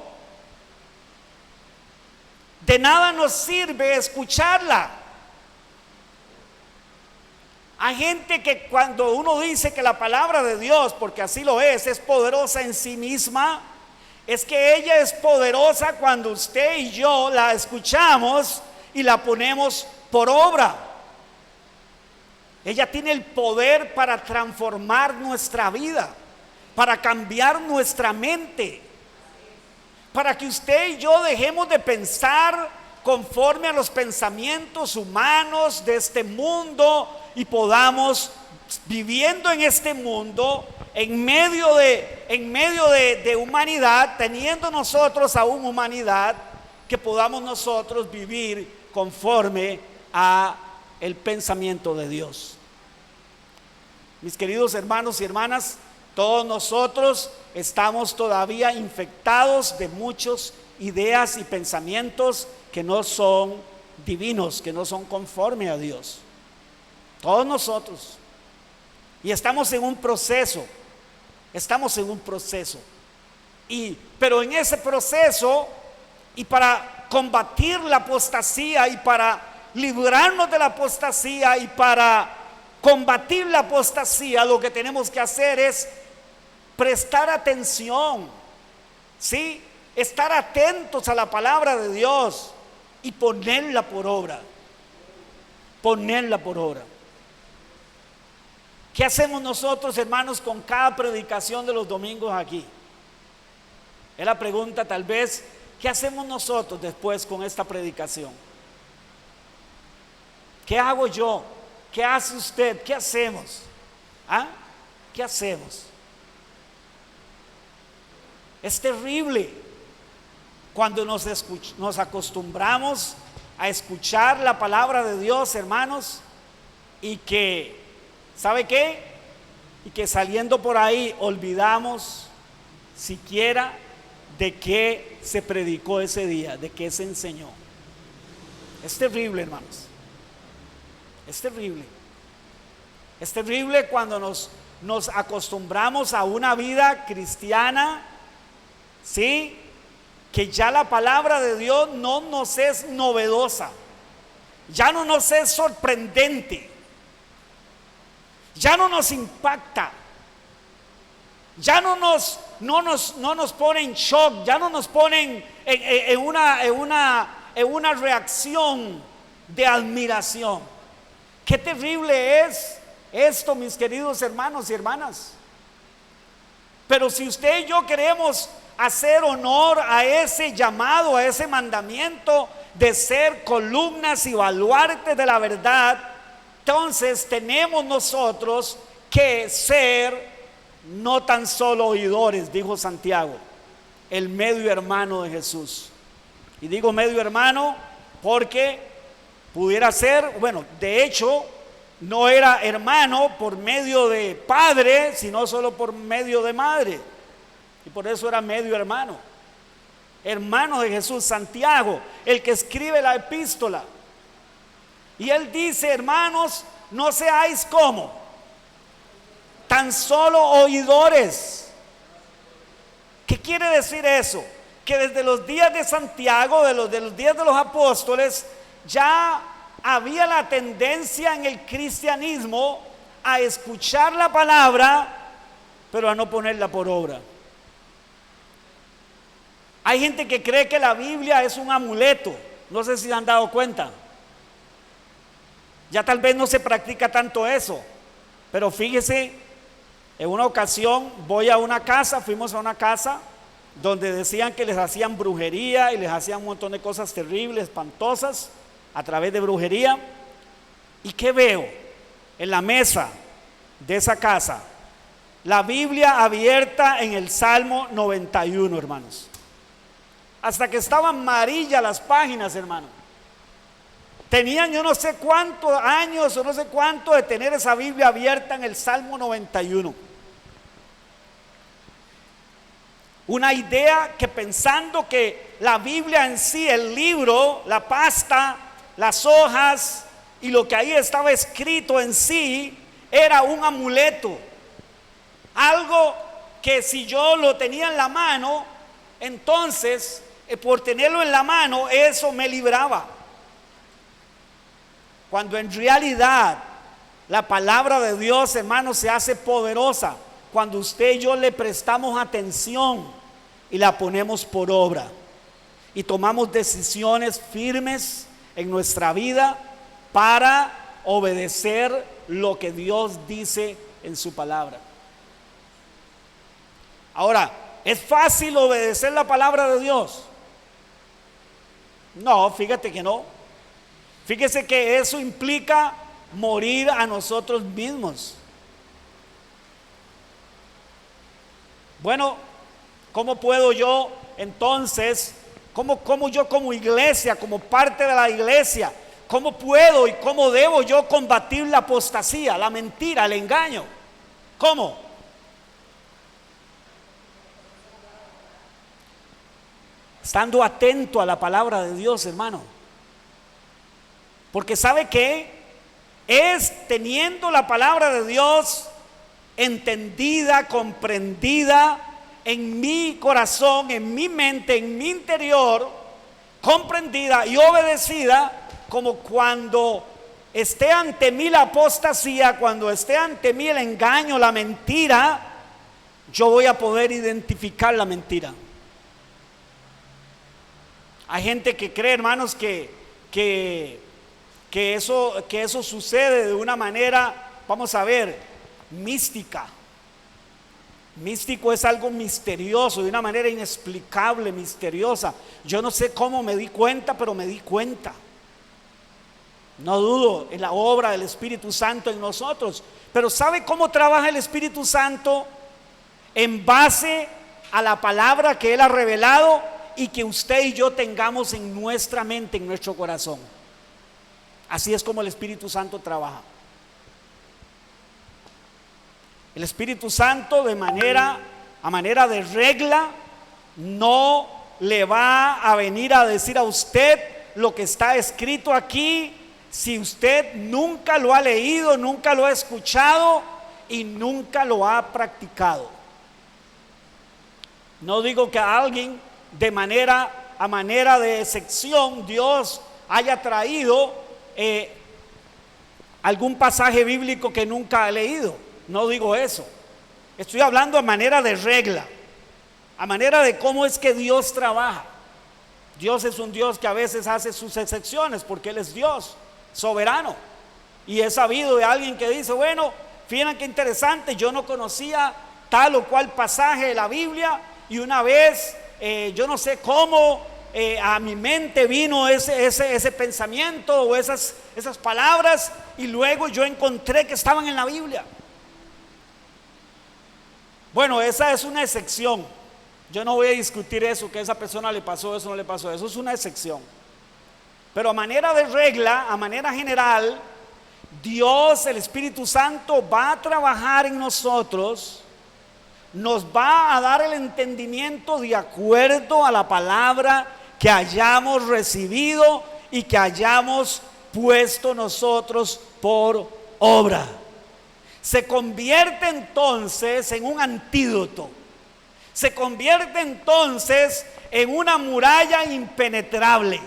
de nada nos sirve escucharla. Hay gente que cuando uno dice que la palabra de Dios, porque así lo es poderosa en sí misma, es que ella es poderosa cuando usted y yo la escuchamos y la ponemos por obra. Ella tiene el poder para transformar nuestra vida, para cambiar nuestra mente, para que usted y yo dejemos de pensar conforme a los pensamientos humanos de este mundo y podamos, viviendo en este mundo, en medio de humanidad, teniendo nosotros aún humanidad, que podamos nosotros vivir conforme a el pensamiento de Dios. Mis queridos hermanos y hermanas, todos nosotros estamos todavía infectados de muchas ideas y pensamientos que no son divinos, que no son conforme a Dios. Todos nosotros. Y estamos en un proceso. Pero en ese proceso, y para combatir la apostasía, y para librarnos de la apostasía, y para combatir la apostasía, lo que tenemos que hacer es prestar atención, ¿sí? Estar atentos a la palabra de Dios y ponerla por obra. ¿Qué hacemos nosotros, hermanos, con cada predicación de los domingos aquí? Es la pregunta, tal vez. ¿Qué hacemos nosotros después con esta predicación? ¿Qué hago yo? ¿Qué hace usted? ¿Qué hacemos? ¿Qué hacemos? Es terrible cuando nos acostumbramos a escuchar la palabra de Dios, hermanos, y que, ¿sabe qué? Y que saliendo por ahí olvidamos siquiera de qué se predicó ese día, de qué se enseñó. Es terrible, hermanos. Es terrible. Es terrible cuando nos acostumbramos a una vida cristiana, ¿sí? Que ya la palabra de Dios no nos es novedosa, ya no nos es sorprendente, ya no nos impacta, ya no nos pone en shock, ya no nos pone en una reacción de admiración. Qué terrible es esto, mis queridos hermanos y hermanas. Pero si usted y yo queremos hacer honor a ese llamado, a ese mandamiento de ser columnas y baluartes de la verdad, entonces tenemos nosotros que ser no tan solo oidores, dijo Santiago, el medio hermano de Jesús. Y digo medio hermano porque pudiera ser, bueno, de hecho no era hermano por medio de padre, sino solo por medio de madre, y por eso era medio hermano, hermano de Jesús, Santiago, el que escribe la epístola. Y él dice: hermanos, no seáis como tan solo oidores. ¿Qué quiere decir eso? Que desde los días de Santiago, de los días de los apóstoles, ya había la tendencia en el cristianismo a escuchar la palabra, pero a no ponerla por obra. Hay gente que cree que la Biblia es un amuleto. No sé si se han dado cuenta. Ya tal vez no se practica tanto eso, pero fíjese, en una ocasión fuimos a una casa donde decían que les hacían brujería y les hacían un montón de cosas terribles, espantosas, a través de brujería. ¿Y qué veo en la mesa de esa casa? La Biblia abierta en el Salmo 91, hermanos. Hasta que estaban amarillas las páginas, hermano. Tenían yo no sé cuántos años o no sé cuánto de tener esa Biblia abierta en el Salmo 91. Una idea que, pensando que la Biblia en sí, el libro, la pasta, las hojas y lo que ahí estaba escrito en sí era un amuleto, algo que si yo lo tenía en la mano, entonces por tenerlo en la mano eso me libraba, cuando en realidad la palabra de Dios, hermanos, se hace poderosa cuando usted y yo le prestamos atención y la ponemos por obra y tomamos decisiones firmes en nuestra vida para obedecer lo que Dios dice en su palabra. Ahora, ¿es fácil obedecer la palabra de Dios? No, fíjate que no. Fíjese que eso implica morir a nosotros mismos. Bueno, ¿cómo puedo yo entonces, cómo yo como iglesia, como parte de la iglesia, cómo puedo y cómo debo yo combatir la apostasía, la mentira, el engaño? ¿Cómo? Estando atento a la palabra de Dios, hermano. Porque ¿sabe qué? Es teniendo la palabra de Dios entendida, comprendida en mi corazón, en mi mente, en mi interior, comprendida y obedecida, como cuando esté ante mí la apostasía, cuando esté ante mí el engaño, la mentira, yo voy a poder identificar la mentira. Hay gente que cree, hermanos, que eso sucede de una manera, vamos a ver, mística. Místico es algo misterioso, de una manera inexplicable, misteriosa. Yo no sé cómo me di cuenta, pero me di cuenta. No dudo en la obra del Espíritu Santo en nosotros, pero ¿sabe cómo trabaja el Espíritu Santo? En base a la palabra que Él ha revelado y que usted y yo tengamos en nuestra mente, en nuestro corazón. Así es como el Espíritu Santo trabaja. El Espíritu Santo a manera de regla no le va a venir a decir a usted lo que está escrito aquí si usted nunca lo ha leído, nunca lo ha escuchado y nunca lo ha practicado. No digo que a alguien a manera de excepción Dios haya traído algún pasaje bíblico que nunca ha leído. No digo eso. Estoy hablando a manera de regla, a manera de cómo es que Dios trabaja. Dios es un Dios que a veces hace sus excepciones porque Él es Dios soberano. Y he sabido de alguien que dice, bueno, fíjense qué interesante, yo no conocía tal o cual pasaje de la Biblia y una vez, yo no sé cómo, a mi mente vino ese pensamiento o esas palabras y luego yo encontré que estaban en la Biblia. Bueno, esa es una excepción. Yo no voy a discutir eso, que a esa persona le pasó eso, no le pasó eso. Es una excepción. Pero a manera de regla, a manera general, Dios, el Espíritu Santo, va a trabajar en nosotros, nos va a dar el entendimiento de acuerdo a la palabra que hayamos recibido y que hayamos puesto nosotros por obra. Se convierte entonces en un antídoto. Se convierte entonces en una muralla impenetrable.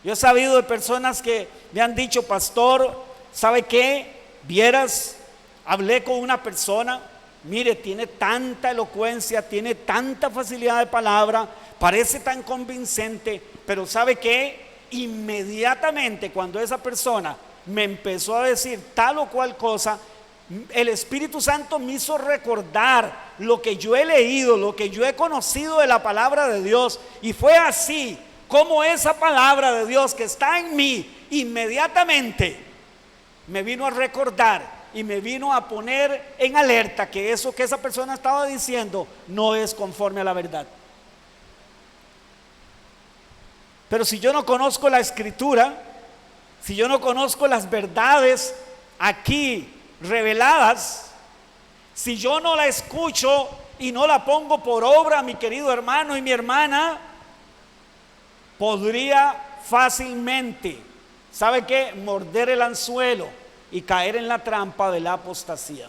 Yo he sabido de personas que me han dicho, pastor, ¿sabe qué? Vieras, hablé con una persona, mire, tiene tanta elocuencia, tiene tanta facilidad de palabra, parece tan convincente, pero ¿sabe qué? Inmediatamente cuando esa persona me empezó a decir tal o cual cosa, el Espíritu Santo me hizo recordar lo que yo he leído, lo que yo he conocido de la palabra de Dios, y fue así como esa palabra de Dios que está en mí inmediatamente me vino a recordar y me vino a poner en alerta que eso que esa persona estaba diciendo no es conforme a la verdad. Pero si yo no conozco la Escritura, si yo no conozco las verdades aquí reveladas, si yo no la escucho y no la pongo por obra, mi querido hermano y mi hermana, podría fácilmente, ¿sabe qué? Morder el anzuelo y caer en la trampa de la apostasía.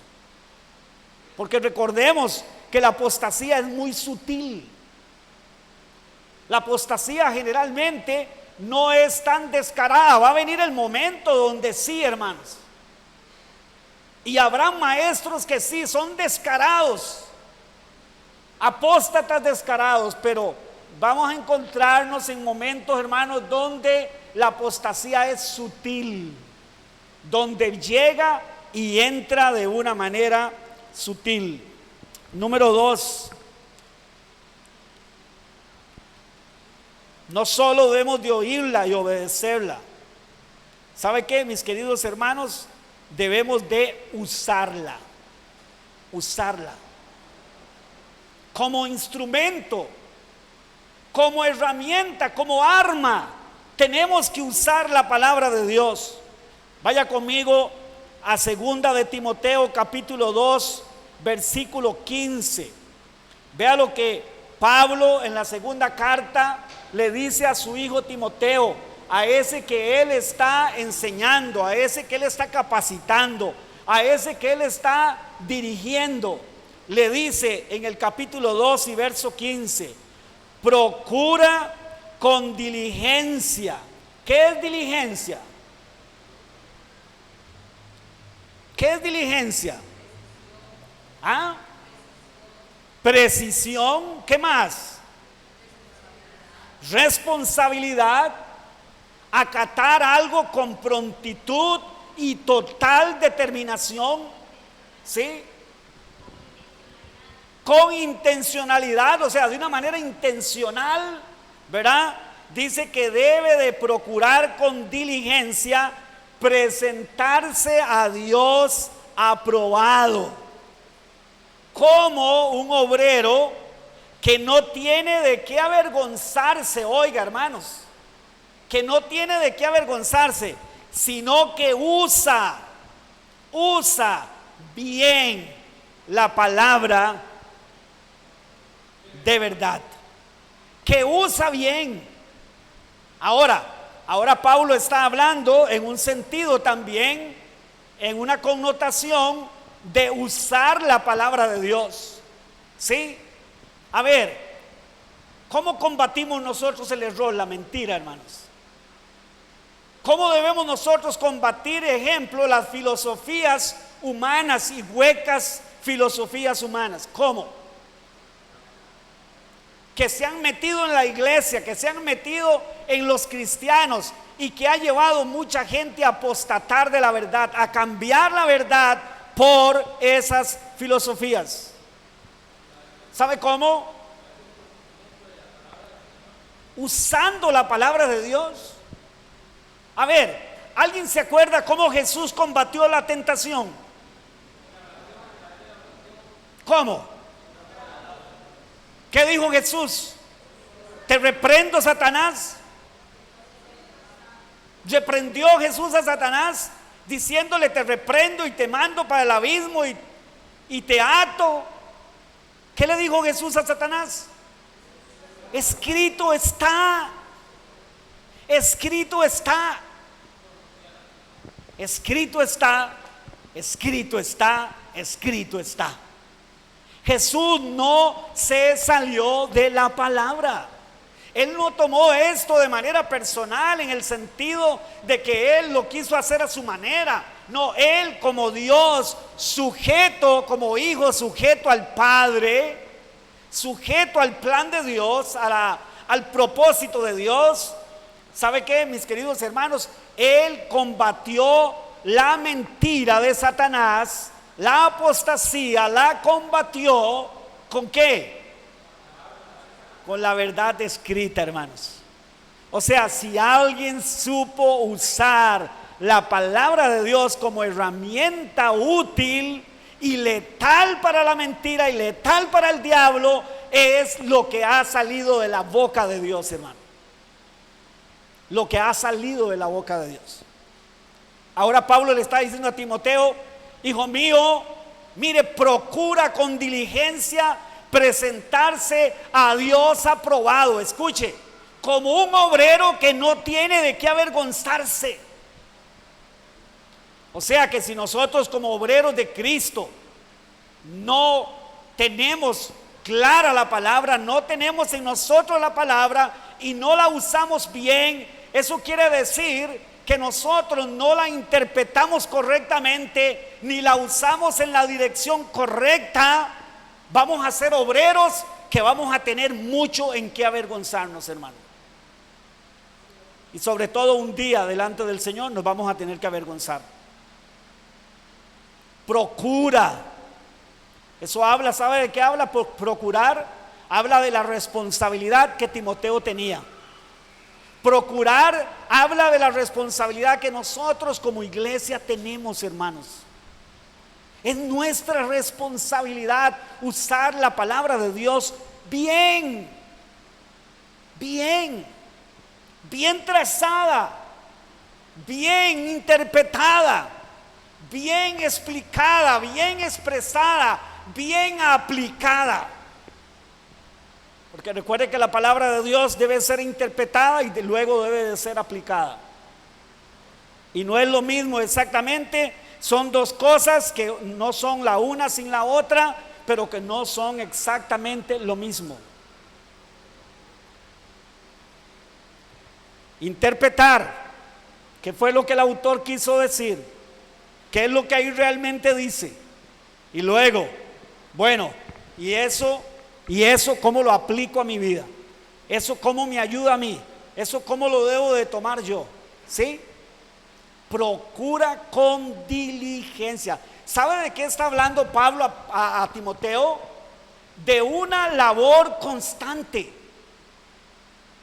Porque recordemos que la apostasía es muy sutil. La apostasía generalmente no es tan descarada. Va a venir el momento donde sí, hermanos. Y habrá maestros que sí, son descarados, apóstatas descarados, pero vamos a encontrarnos en momentos, hermanos, donde la apostasía es sutil, donde llega y entra de una manera sutil. Número 2, no solo debemos de oírla y obedecerla. ¿Sabe qué, mis queridos hermanos? Debemos de usarla como instrumento, como herramienta, como arma. Tenemos que usar la palabra de Dios. Vaya conmigo a 2 de Timoteo capítulo 2 versículo 15. Vea lo que Pablo en la segunda carta le dice a su hijo Timoteo, a ese que él está enseñando, a ese que él está capacitando, a ese que él está dirigiendo. Le dice en el capítulo 2 y verso 15: procura con diligencia. ¿Qué es diligencia? ¿Qué es diligencia? ¿Ah? Precisión. ¿Qué más? Responsabilidad. Acatar algo con prontitud y total determinación, ¿sí? Con intencionalidad, o sea, de una manera intencional, ¿verdad? Dice que debe de procurar con diligencia presentarse a Dios aprobado, como un obrero que no tiene de qué avergonzarse, oiga, hermanos, que no tiene de qué avergonzarse, sino que usa bien la palabra de verdad, que usa bien. Ahora Pablo está hablando en un sentido también, en una connotación de usar la palabra de Dios. ¿Sí? A ver, ¿cómo combatimos nosotros el error, la mentira, hermanos? ¿Cómo debemos nosotros combatir, ejemplo, las filosofías humanas y huecas filosofías humanas? ¿Cómo? Que se han metido en la iglesia, que se han metido en los cristianos y que ha llevado mucha gente a apostatar de la verdad, a cambiar la verdad por esas filosofías. ¿Sabe cómo? Usando la palabra de Dios. A ver, ¿alguien se acuerda cómo Jesús combatió la tentación? ¿Cómo? ¿Qué dijo Jesús? Te reprendo, Satanás. Reprendió Jesús a Satanás diciéndole: te reprendo y te mando para el abismo y te ato. ¿Qué le dijo Jesús a Satanás? Escrito está. Escrito está. Escrito está. Escrito está. Escrito está. Jesús no se salió de la palabra. Él no tomó esto de manera personal en el sentido de que Él lo quiso hacer a su manera. No, Él como Dios, sujeto, como hijo, sujeto al Padre, sujeto al plan de Dios, al propósito de Dios. ¿Sabe qué, mis queridos hermanos? Él combatió la mentira de Satanás, la apostasía, la combatió. ¿Con qué? Con la verdad escrita, hermanos. O sea, si alguien supo usar la palabra de Dios como herramienta útil y letal para la mentira y letal para el diablo, es lo que ha salido de la boca de Dios, hermano. Lo que ha salido de la boca de Dios. Ahora Pablo le está diciendo a Timoteo: hijo mío, mire, procura con diligencia presentarse a Dios aprobado. Escuche, como un obrero que no tiene de qué avergonzarse. O sea que si nosotros como obreros de Cristo no tenemos clara la palabra, no tenemos en nosotros la palabra y no la usamos bien, eso quiere decir que nosotros no la interpretamos correctamente ni la usamos en la dirección correcta. Vamos a ser obreros que vamos a tener mucho en qué avergonzarnos, hermano. Y sobre todo un día delante del Señor nos vamos a tener que avergonzar. Procura. Eso habla, ¿sabe de qué habla? Por procurar, habla de la responsabilidad que Timoteo tenía. Procurar habla de la responsabilidad que nosotros como iglesia tenemos, hermanos. Es nuestra responsabilidad usar la palabra de Dios bien, bien, bien trazada, bien interpretada, bien explicada, bien expresada, bien aplicada. Porque recuerde que la palabra de Dios debe ser interpretada y luego debe de ser aplicada. Y no es lo mismo exactamente. Son dos cosas que no son la una sin la otra, pero que no son exactamente lo mismo. Interpretar, ¿qué fue lo que el autor quiso decir? ¿Qué es lo que ahí realmente dice? Y luego, bueno, ¿y eso cómo lo aplico a mi vida? ¿Eso cómo me ayuda a mí? ¿Eso cómo lo debo de tomar yo? ¿Sí? Procura con diligencia. ¿Sabe de qué está hablando Pablo a Timoteo? De una labor constante,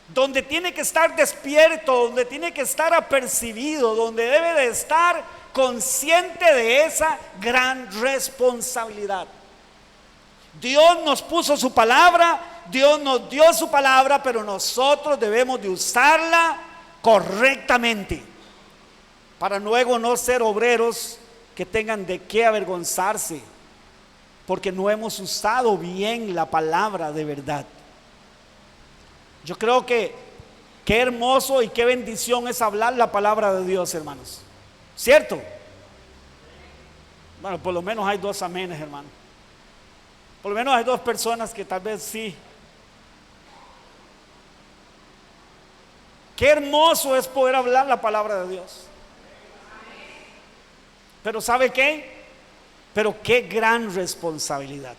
donde tiene que estar despierto, donde tiene que estar apercibido, donde debe de estar consciente de esa gran responsabilidad. Dios nos puso su palabra, Dios nos dio su palabra, pero nosotros debemos de usarla correctamente, para luego no ser obreros que tengan de qué avergonzarse. porque no hemos usado bien la palabra de verdad. Yo creo que qué hermoso y qué bendición es hablar la palabra de Dios, hermanos. ¿Cierto? Bueno, por lo menos hay 2 amenes, hermano. Por lo menos hay 2 personas que tal vez sí. Qué hermoso es poder hablar la palabra de Dios. Pero ¿sabe qué? Pero qué gran responsabilidad.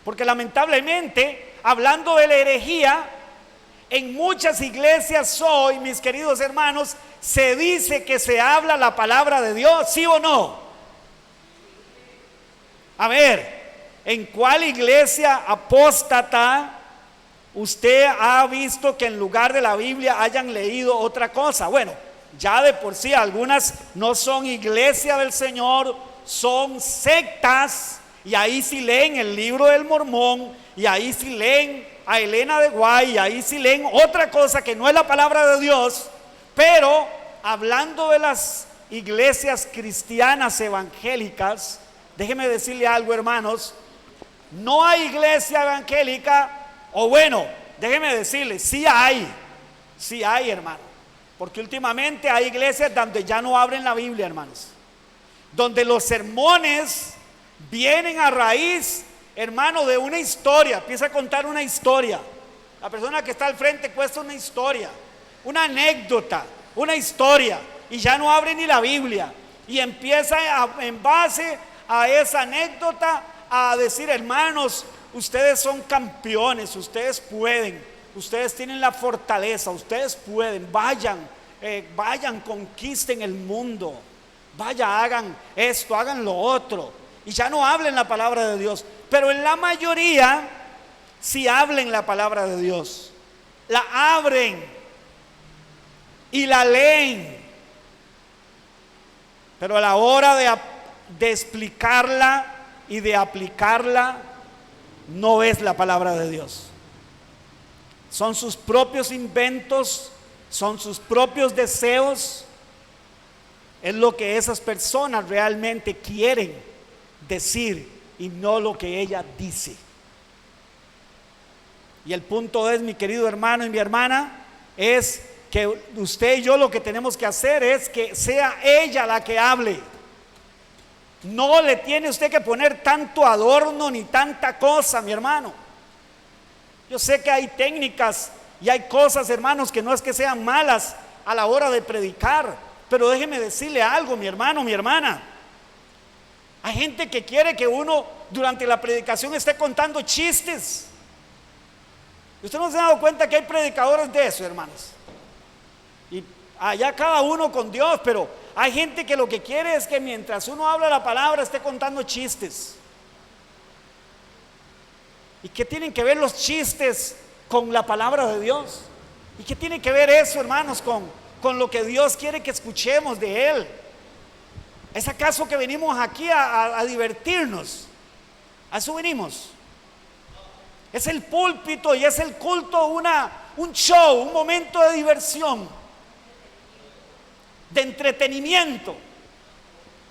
Porque lamentablemente, hablando de la herejía, en muchas iglesias hoy, mis queridos hermanos, se dice que se habla la palabra de Dios, ¿sí o no? A ver, ¿en cuál iglesia apóstata usted ha visto que en lugar de la Biblia hayan leído otra cosa? Bueno, ya de por sí algunas no son iglesia del Señor, son sectas, y ahí sí leen el libro del Mormón, y ahí sí leen a Elena de White, y ahí sí leen otra cosa que no es la palabra de Dios. Pero hablando de las iglesias cristianas evangélicas, déjeme decirle algo, hermanos, no hay iglesia evangélica, o bueno, déjeme decirle, sí hay, hermano, porque últimamente hay iglesias donde ya no abren la Biblia, hermanos, donde los sermones vienen a raíz, hermano, de una historia. Empieza a contar una historia. La persona que está al frente cuesta una historia, una anécdota, una historia, y ya no abre ni la Biblia, y empieza en base a esa anécdota a decir: hermanos, ustedes son campeones, ustedes pueden, ustedes tienen la fortaleza, ustedes pueden, vayan, conquisten el mundo, vaya, hagan esto, hagan lo otro. Y ya no hablen la palabra de Dios. Pero en la mayoría sí hablen la palabra de Dios, la abren y la leen, pero a la hora de explicarla y de aplicarla, no es la palabra de Dios. Son sus propios inventos, son sus propios deseos. Es lo que esas personas realmente quieren decir y no lo que ella dice. Y el punto es, mi querido hermano y mi hermana, es que usted y yo lo que tenemos que hacer es que sea ella la que hable. No le tiene usted que poner tanto adorno ni tanta cosa, mi hermano. Yo sé que hay técnicas y hay cosas, hermanos, que no es que sean malas a la hora de predicar, pero déjeme decirle algo, mi hermano, mi hermana. Hay gente que quiere que uno durante la predicación esté contando chistes. ¿Usted no se ha dado cuenta que hay predicadores de eso, hermanos? Y allá cada uno con Dios, pero hay gente que lo que quiere es que mientras uno habla la palabra esté contando chistes. ¿Y qué tienen que ver los chistes con la palabra de Dios? ¿Y qué tiene que ver eso, hermanos, con lo que Dios quiere que escuchemos de Él? ¿Es acaso que venimos aquí a divertirnos? ¿A eso venimos? Es el púlpito y es el culto un show, un momento de diversión, de entretenimiento,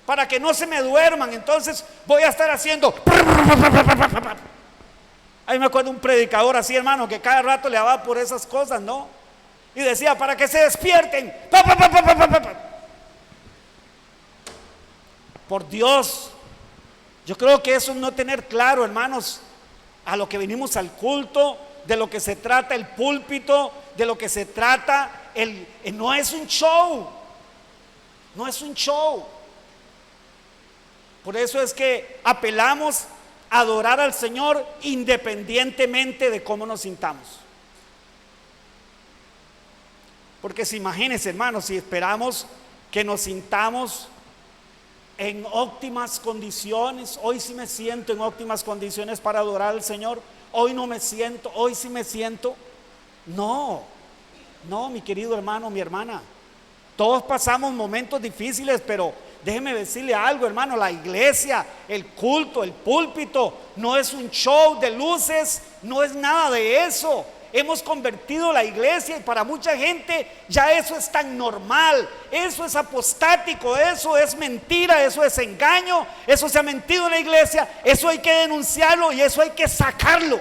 para que no se me duerman. Entonces voy a estar haciendo. Ahí me acuerdo un predicador así, hermano, que cada rato le daba por esas cosas, ¿no? Y decía: para que se despierten. Por Dios, yo creo que eso es no tener claro, hermanos, a lo que venimos al culto, de lo que se trata el púlpito, de lo que se trata no es un show, no es un show. Por eso es que apelamos a adorar al Señor independientemente de cómo nos sintamos. Porque si imagínense, hermanos, si esperamos que nos sintamos en óptimas condiciones, hoy sí me siento en óptimas condiciones para adorar al Señor, hoy no me siento, hoy sí me siento. No, mi querido hermano, mi hermana, todos pasamos momentos difíciles, pero déjeme decirle algo, hermano: la iglesia, el culto, el púlpito no es un show de luces, no es nada de eso. hemos convertido la iglesia y para mucha gente ya eso es tan normal, eso es apostático, eso es mentira, eso es engaño, eso se ha mentido en la iglesia, eso hay que denunciarlo y eso hay que sacarlo.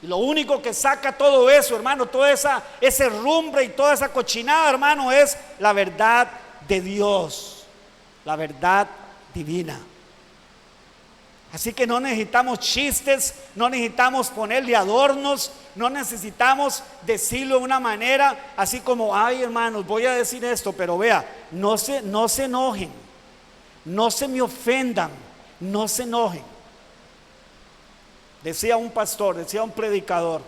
Y lo único que saca todo eso, hermano, toda ese rumbre y toda esa cochinada, hermano, es la verdad de Dios, la verdad divina. Así que no necesitamos chistes, no necesitamos ponerle adornos, no necesitamos decirlo de una manera así como, ay hermanos, voy a decir esto, pero vea, no se enojen, no se me ofendan, no se enojen. Decía un pastor, decía un predicador,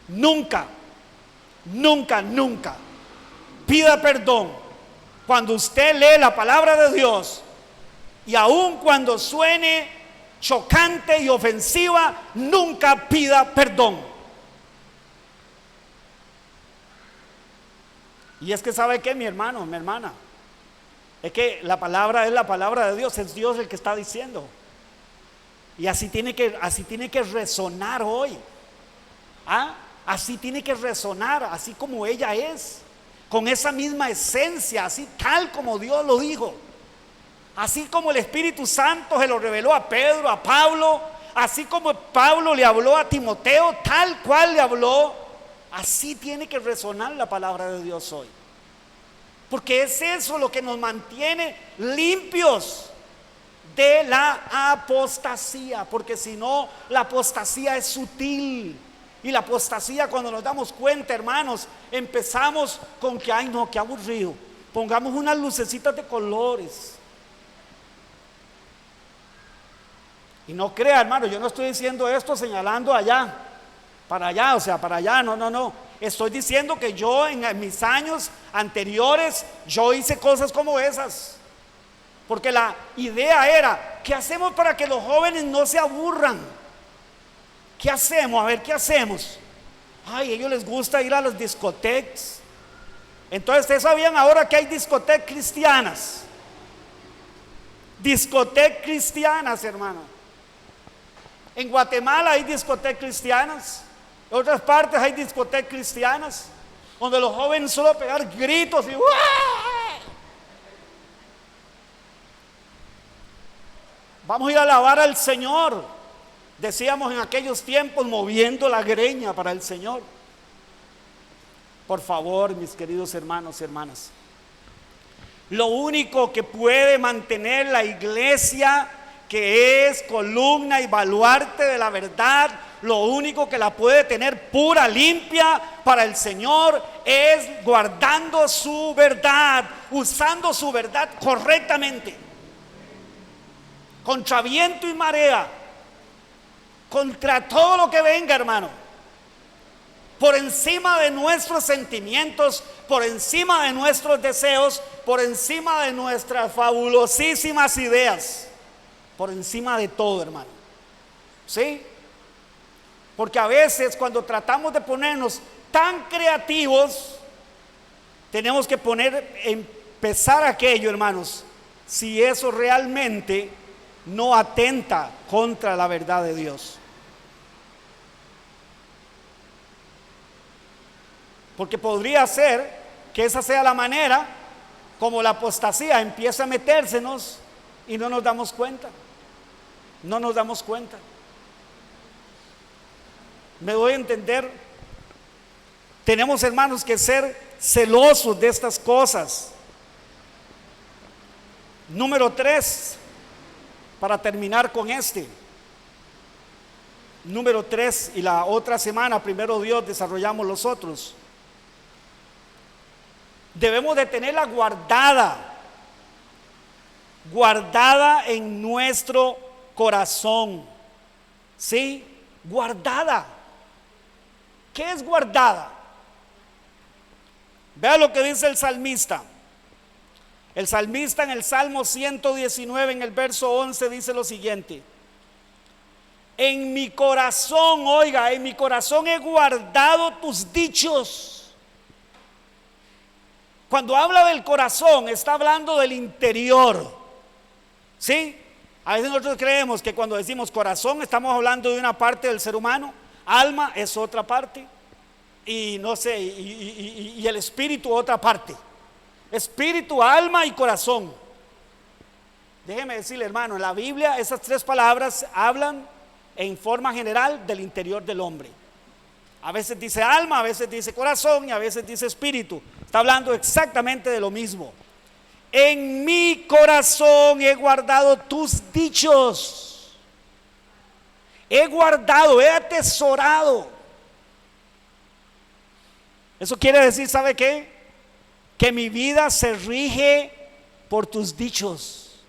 nunca pida perdón cuando usted lee la palabra de Dios. Y aun cuando suene chocante y ofensiva, nunca pida perdón. Y es que ¿sabe qué, mi hermano, mi hermana? Es que la palabra es la palabra de Dios, es Dios el que está diciendo. Y así tiene que resonar hoy. Así tiene que resonar, así como ella es, con esa misma esencia, así tal como Dios lo dijo. Así como el Espíritu Santo se lo reveló a Pedro, a Pablo, así como Pablo le habló a Timoteo, tal cual le habló, así tiene que resonar la palabra de Dios hoy. Porque es eso lo que nos mantiene limpios de la apostasía, porque si no, la apostasía es sutil. Y la apostasía, cuando nos damos cuenta, hermanos, empezamos con que, ay no, qué aburrido, pongamos unas lucecitas de colores. Y no crea, hermano, yo no estoy diciendo esto señalando allá, para allá, o sea, para allá, no. Estoy diciendo que yo en mis años anteriores, yo hice cosas como esas. Porque la idea era, ¿qué hacemos para que los jóvenes no se aburran? ¿Qué hacemos? A ver, ¿qué hacemos? Ay, a ellos les gusta ir a las discotecas. Entonces, ¿ustedes sabían ahora que hay discotecas cristianas? Discotecas cristianas, hermano. En Guatemala hay discotecas cristianas, en otras partes hay discotecas cristianas, donde los jóvenes solo pegar gritos y ¡uah! Vamos a ir a alabar al Señor, decíamos en aquellos tiempos, moviendo la greña para el Señor. Por favor, mis queridos hermanos y hermanas, lo único que puede mantener la iglesia, que es columna y baluarte de la verdad, lo único que la puede tener pura, limpia para el Señor, es guardando su verdad, usando su verdad correctamente, contra viento y marea, contra todo lo que venga, hermano, por encima de nuestros sentimientos, por encima de nuestros deseos, por encima de nuestras fabulosísimas ideas, por encima de todo, hermano. ¿Sí? Porque a veces cuando tratamos de ponernos tan creativos, tenemos que empezar aquello, hermanos, si eso realmente no atenta contra la verdad de Dios. Porque podría ser que esa sea la manera como la apostasía empieza a metérsenos y no nos damos cuenta. No nos damos cuenta. ¿Me doy a entender? Tenemos, hermanos, que ser celosos de estas cosas. Número 3, para terminar con número 3, y la otra semana, primero Dios, desarrollamos los otros. Debemos de tenerla guardada en nuestro corazón. ¿Sí? Guardada. ¿Qué es guardada? Vea lo que dice el salmista. El salmista en el Salmo 119, en el verso 11, dice lo siguiente: en mi corazón, oiga, en mi corazón he guardado tus dichos. Cuando habla del corazón, está hablando del interior. ¿Sí? A veces nosotros creemos que cuando decimos corazón estamos hablando de una parte del ser humano, alma es otra parte, y no sé, y el espíritu otra parte. Espíritu, alma y corazón. Déjeme decirle, hermano, en la Biblia esas tres palabras hablan en forma general del interior del hombre. A veces dice alma, a veces dice corazón y a veces dice espíritu. Está hablando exactamente de lo mismo. En mi corazón he guardado tus dichos. He guardado, he atesorado. Eso quiere decir, ¿sabe qué? Que mi vida se rige por tus dichos.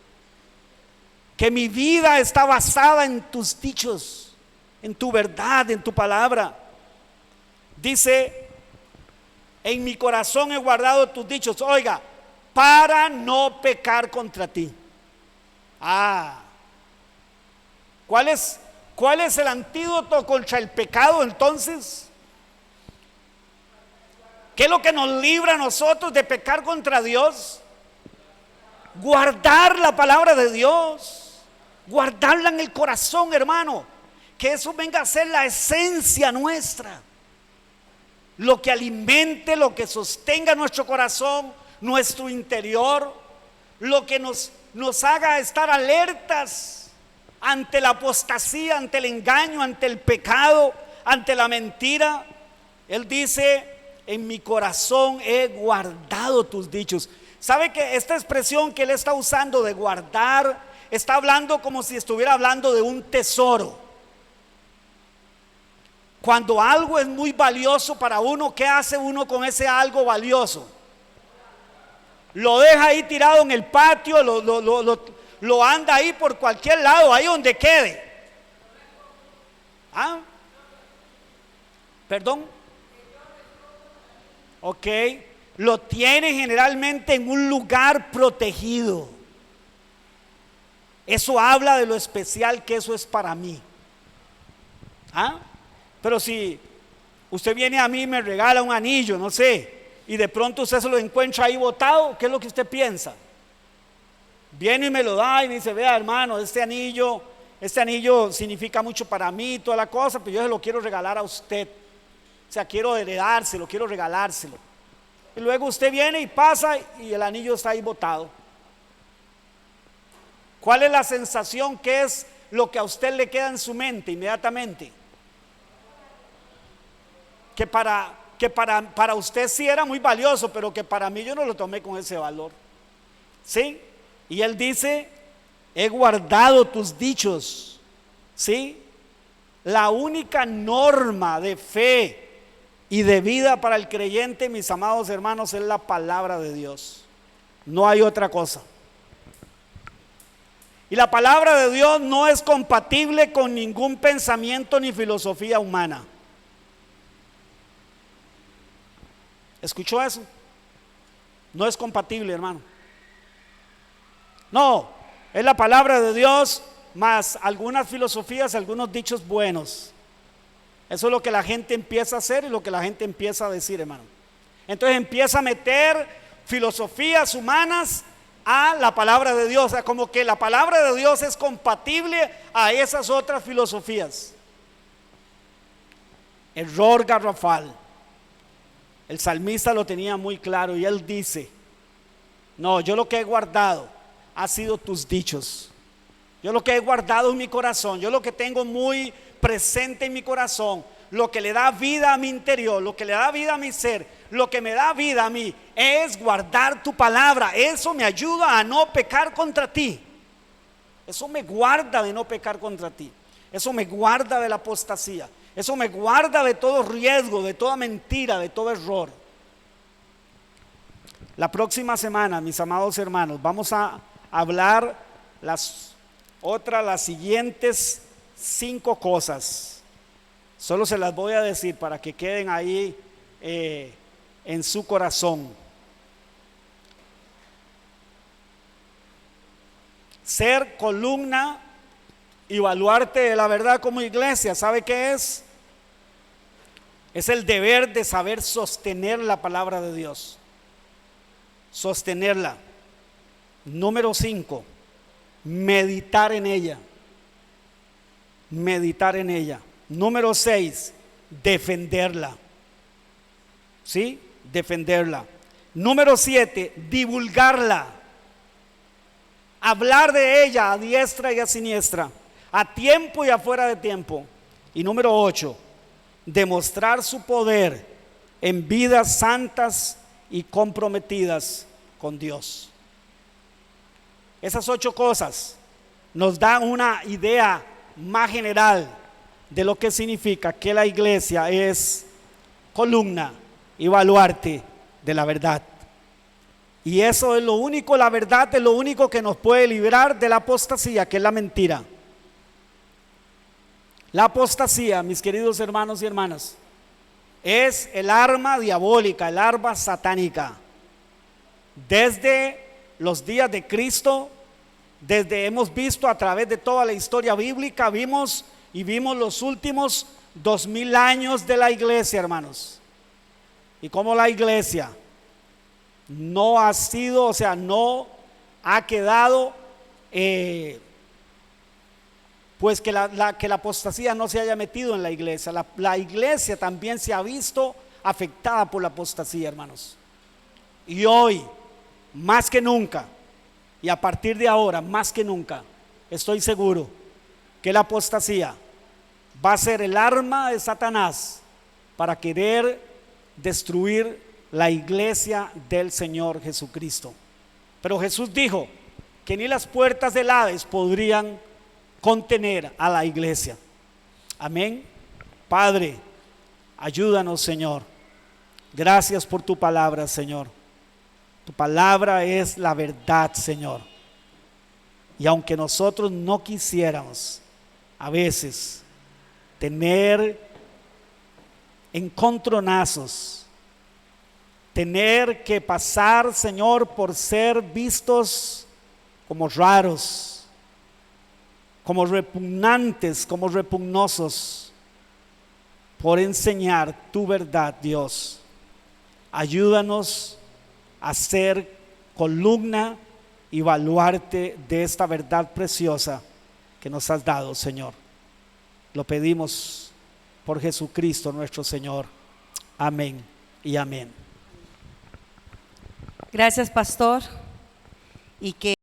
Que mi vida está basada en tus dichos, en tu verdad, en tu palabra. Dice, en mi corazón he guardado tus dichos. Oiga, para no pecar contra ti. ¿Cuál es el antídoto contra el pecado entonces? ¿Qué es lo que nos libra a nosotros de pecar contra Dios? Guardar la palabra de Dios, guardarla en el corazón, hermano, que eso venga a ser la esencia nuestra, lo que alimente, lo que sostenga nuestro corazón, nuestro interior, lo que nos haga estar alertas ante la apostasía, ante el engaño, ante el pecado, ante la mentira. Él dice, en mi corazón he guardado tus dichos. ¿Sabe que esta expresión que él está usando de guardar, está hablando como si estuviera hablando de un tesoro? Cuando algo es muy valioso para uno, ¿qué hace uno con ese algo valioso? Lo deja ahí tirado en el patio, lo anda ahí por cualquier lado, ahí donde quede. ¿Perdón? Ok, lo tiene generalmente en un lugar protegido. Eso habla de lo especial que eso es para mí. Pero si usted viene a mí y me regala un anillo, no sé, y de pronto usted se lo encuentra ahí botado, ¿qué es lo que usted piensa? Viene y me lo da y me dice, vea hermano, este anillo significa mucho para mí, toda la cosa, pero yo se lo quiero regalar a usted. O sea, quiero heredárselo, quiero regalárselo. Y luego usted viene y pasa y el anillo está ahí botado. ¿Cuál es la sensación? ¿Qué es lo que a usted le queda en su mente inmediatamente? Que para usted sí era muy valioso, pero que para mí yo no lo tomé con ese valor. ¿Sí? Y él dice, he guardado tus dichos. ¿Sí? La única norma de fe y de vida para el creyente, mis amados hermanos, es la palabra de Dios. No hay otra cosa. Y la palabra de Dios no es compatible con ningún pensamiento ni filosofía humana. ¿Escuchó eso? No es compatible, hermano. No, es la palabra de Dios más algunas filosofías, algunos dichos buenos. Eso es lo que la gente empieza a hacer y lo que la gente empieza a decir, hermano. Entonces empieza a meter filosofías humanas a la palabra de Dios, o sea, como que la palabra de Dios es compatible a esas otras filosofías. Error garrafal. El salmista lo tenía muy claro y él dice, no, yo lo que he guardado ha sido tus dichos. Yo lo que he guardado en mi corazón, yo lo que tengo muy presente en mi corazón, lo que le da vida a mi interior, lo que le da vida a mi ser, lo que me da vida a mí es guardar tu palabra. Eso me ayuda a no pecar contra ti. Eso me guarda de no pecar contra ti. Eso me guarda de la apostasía. Eso me guarda de todo riesgo, de toda mentira, de todo error. La próxima semana, mis amados hermanos, vamos a hablar las siguientes 5 cosas. Solo se las voy a decir para que queden ahí en su corazón. Ser columna y baluarte de la verdad como iglesia, ¿sabe qué es? Es el deber de saber sostener la palabra de Dios. Sostenerla. Número 5. meditar en ella. Meditar en ella. Número 6, defenderla. ¿Sí? Defenderla. Número 7, divulgarla. Hablar de ella a diestra y a siniestra, a tiempo y afuera de tiempo. Y número 8, demostrar su poder en vidas santas y comprometidas con Dios. Esas 8 cosas nos dan una idea más general de lo que significa que la iglesia es columna y baluarte de la verdad. Y eso es lo único, la verdad es lo único que nos puede librar de la apostasía, que es la mentira. La apostasía, mis queridos hermanos y hermanas, es el arma diabólica, el arma satánica. Desde los días de Cristo, hemos visto a través de toda la historia bíblica, vimos los últimos 2000 años de la iglesia, hermanos. Y cómo la iglesia no ha sido, o sea, no ha quedado, pues que la apostasía no se haya metido en la iglesia. La iglesia también se ha visto afectada por la apostasía, hermanos. Y hoy, más que nunca, y a partir de ahora, más que nunca, estoy seguro que la apostasía va a ser el arma de Satanás para querer destruir la iglesia del Señor Jesucristo. Pero Jesús dijo que ni las puertas del Hades podrían contener a la iglesia. Amén. Padre, ayúdanos, Señor. Gracias por tu palabra, Señor. Tu palabra es la verdad, Señor. Y aunque nosotros no quisiéramos a veces tener encontronazos, tener que pasar, Señor, por ser vistos como raros, como repugnantes, como repugnosos, por enseñar tu verdad, Dios. Ayúdanos a ser columna y baluarte de esta verdad preciosa que nos has dado, Señor. Lo pedimos por Jesucristo nuestro Señor. Amén y amén. Gracias, pastor. Y que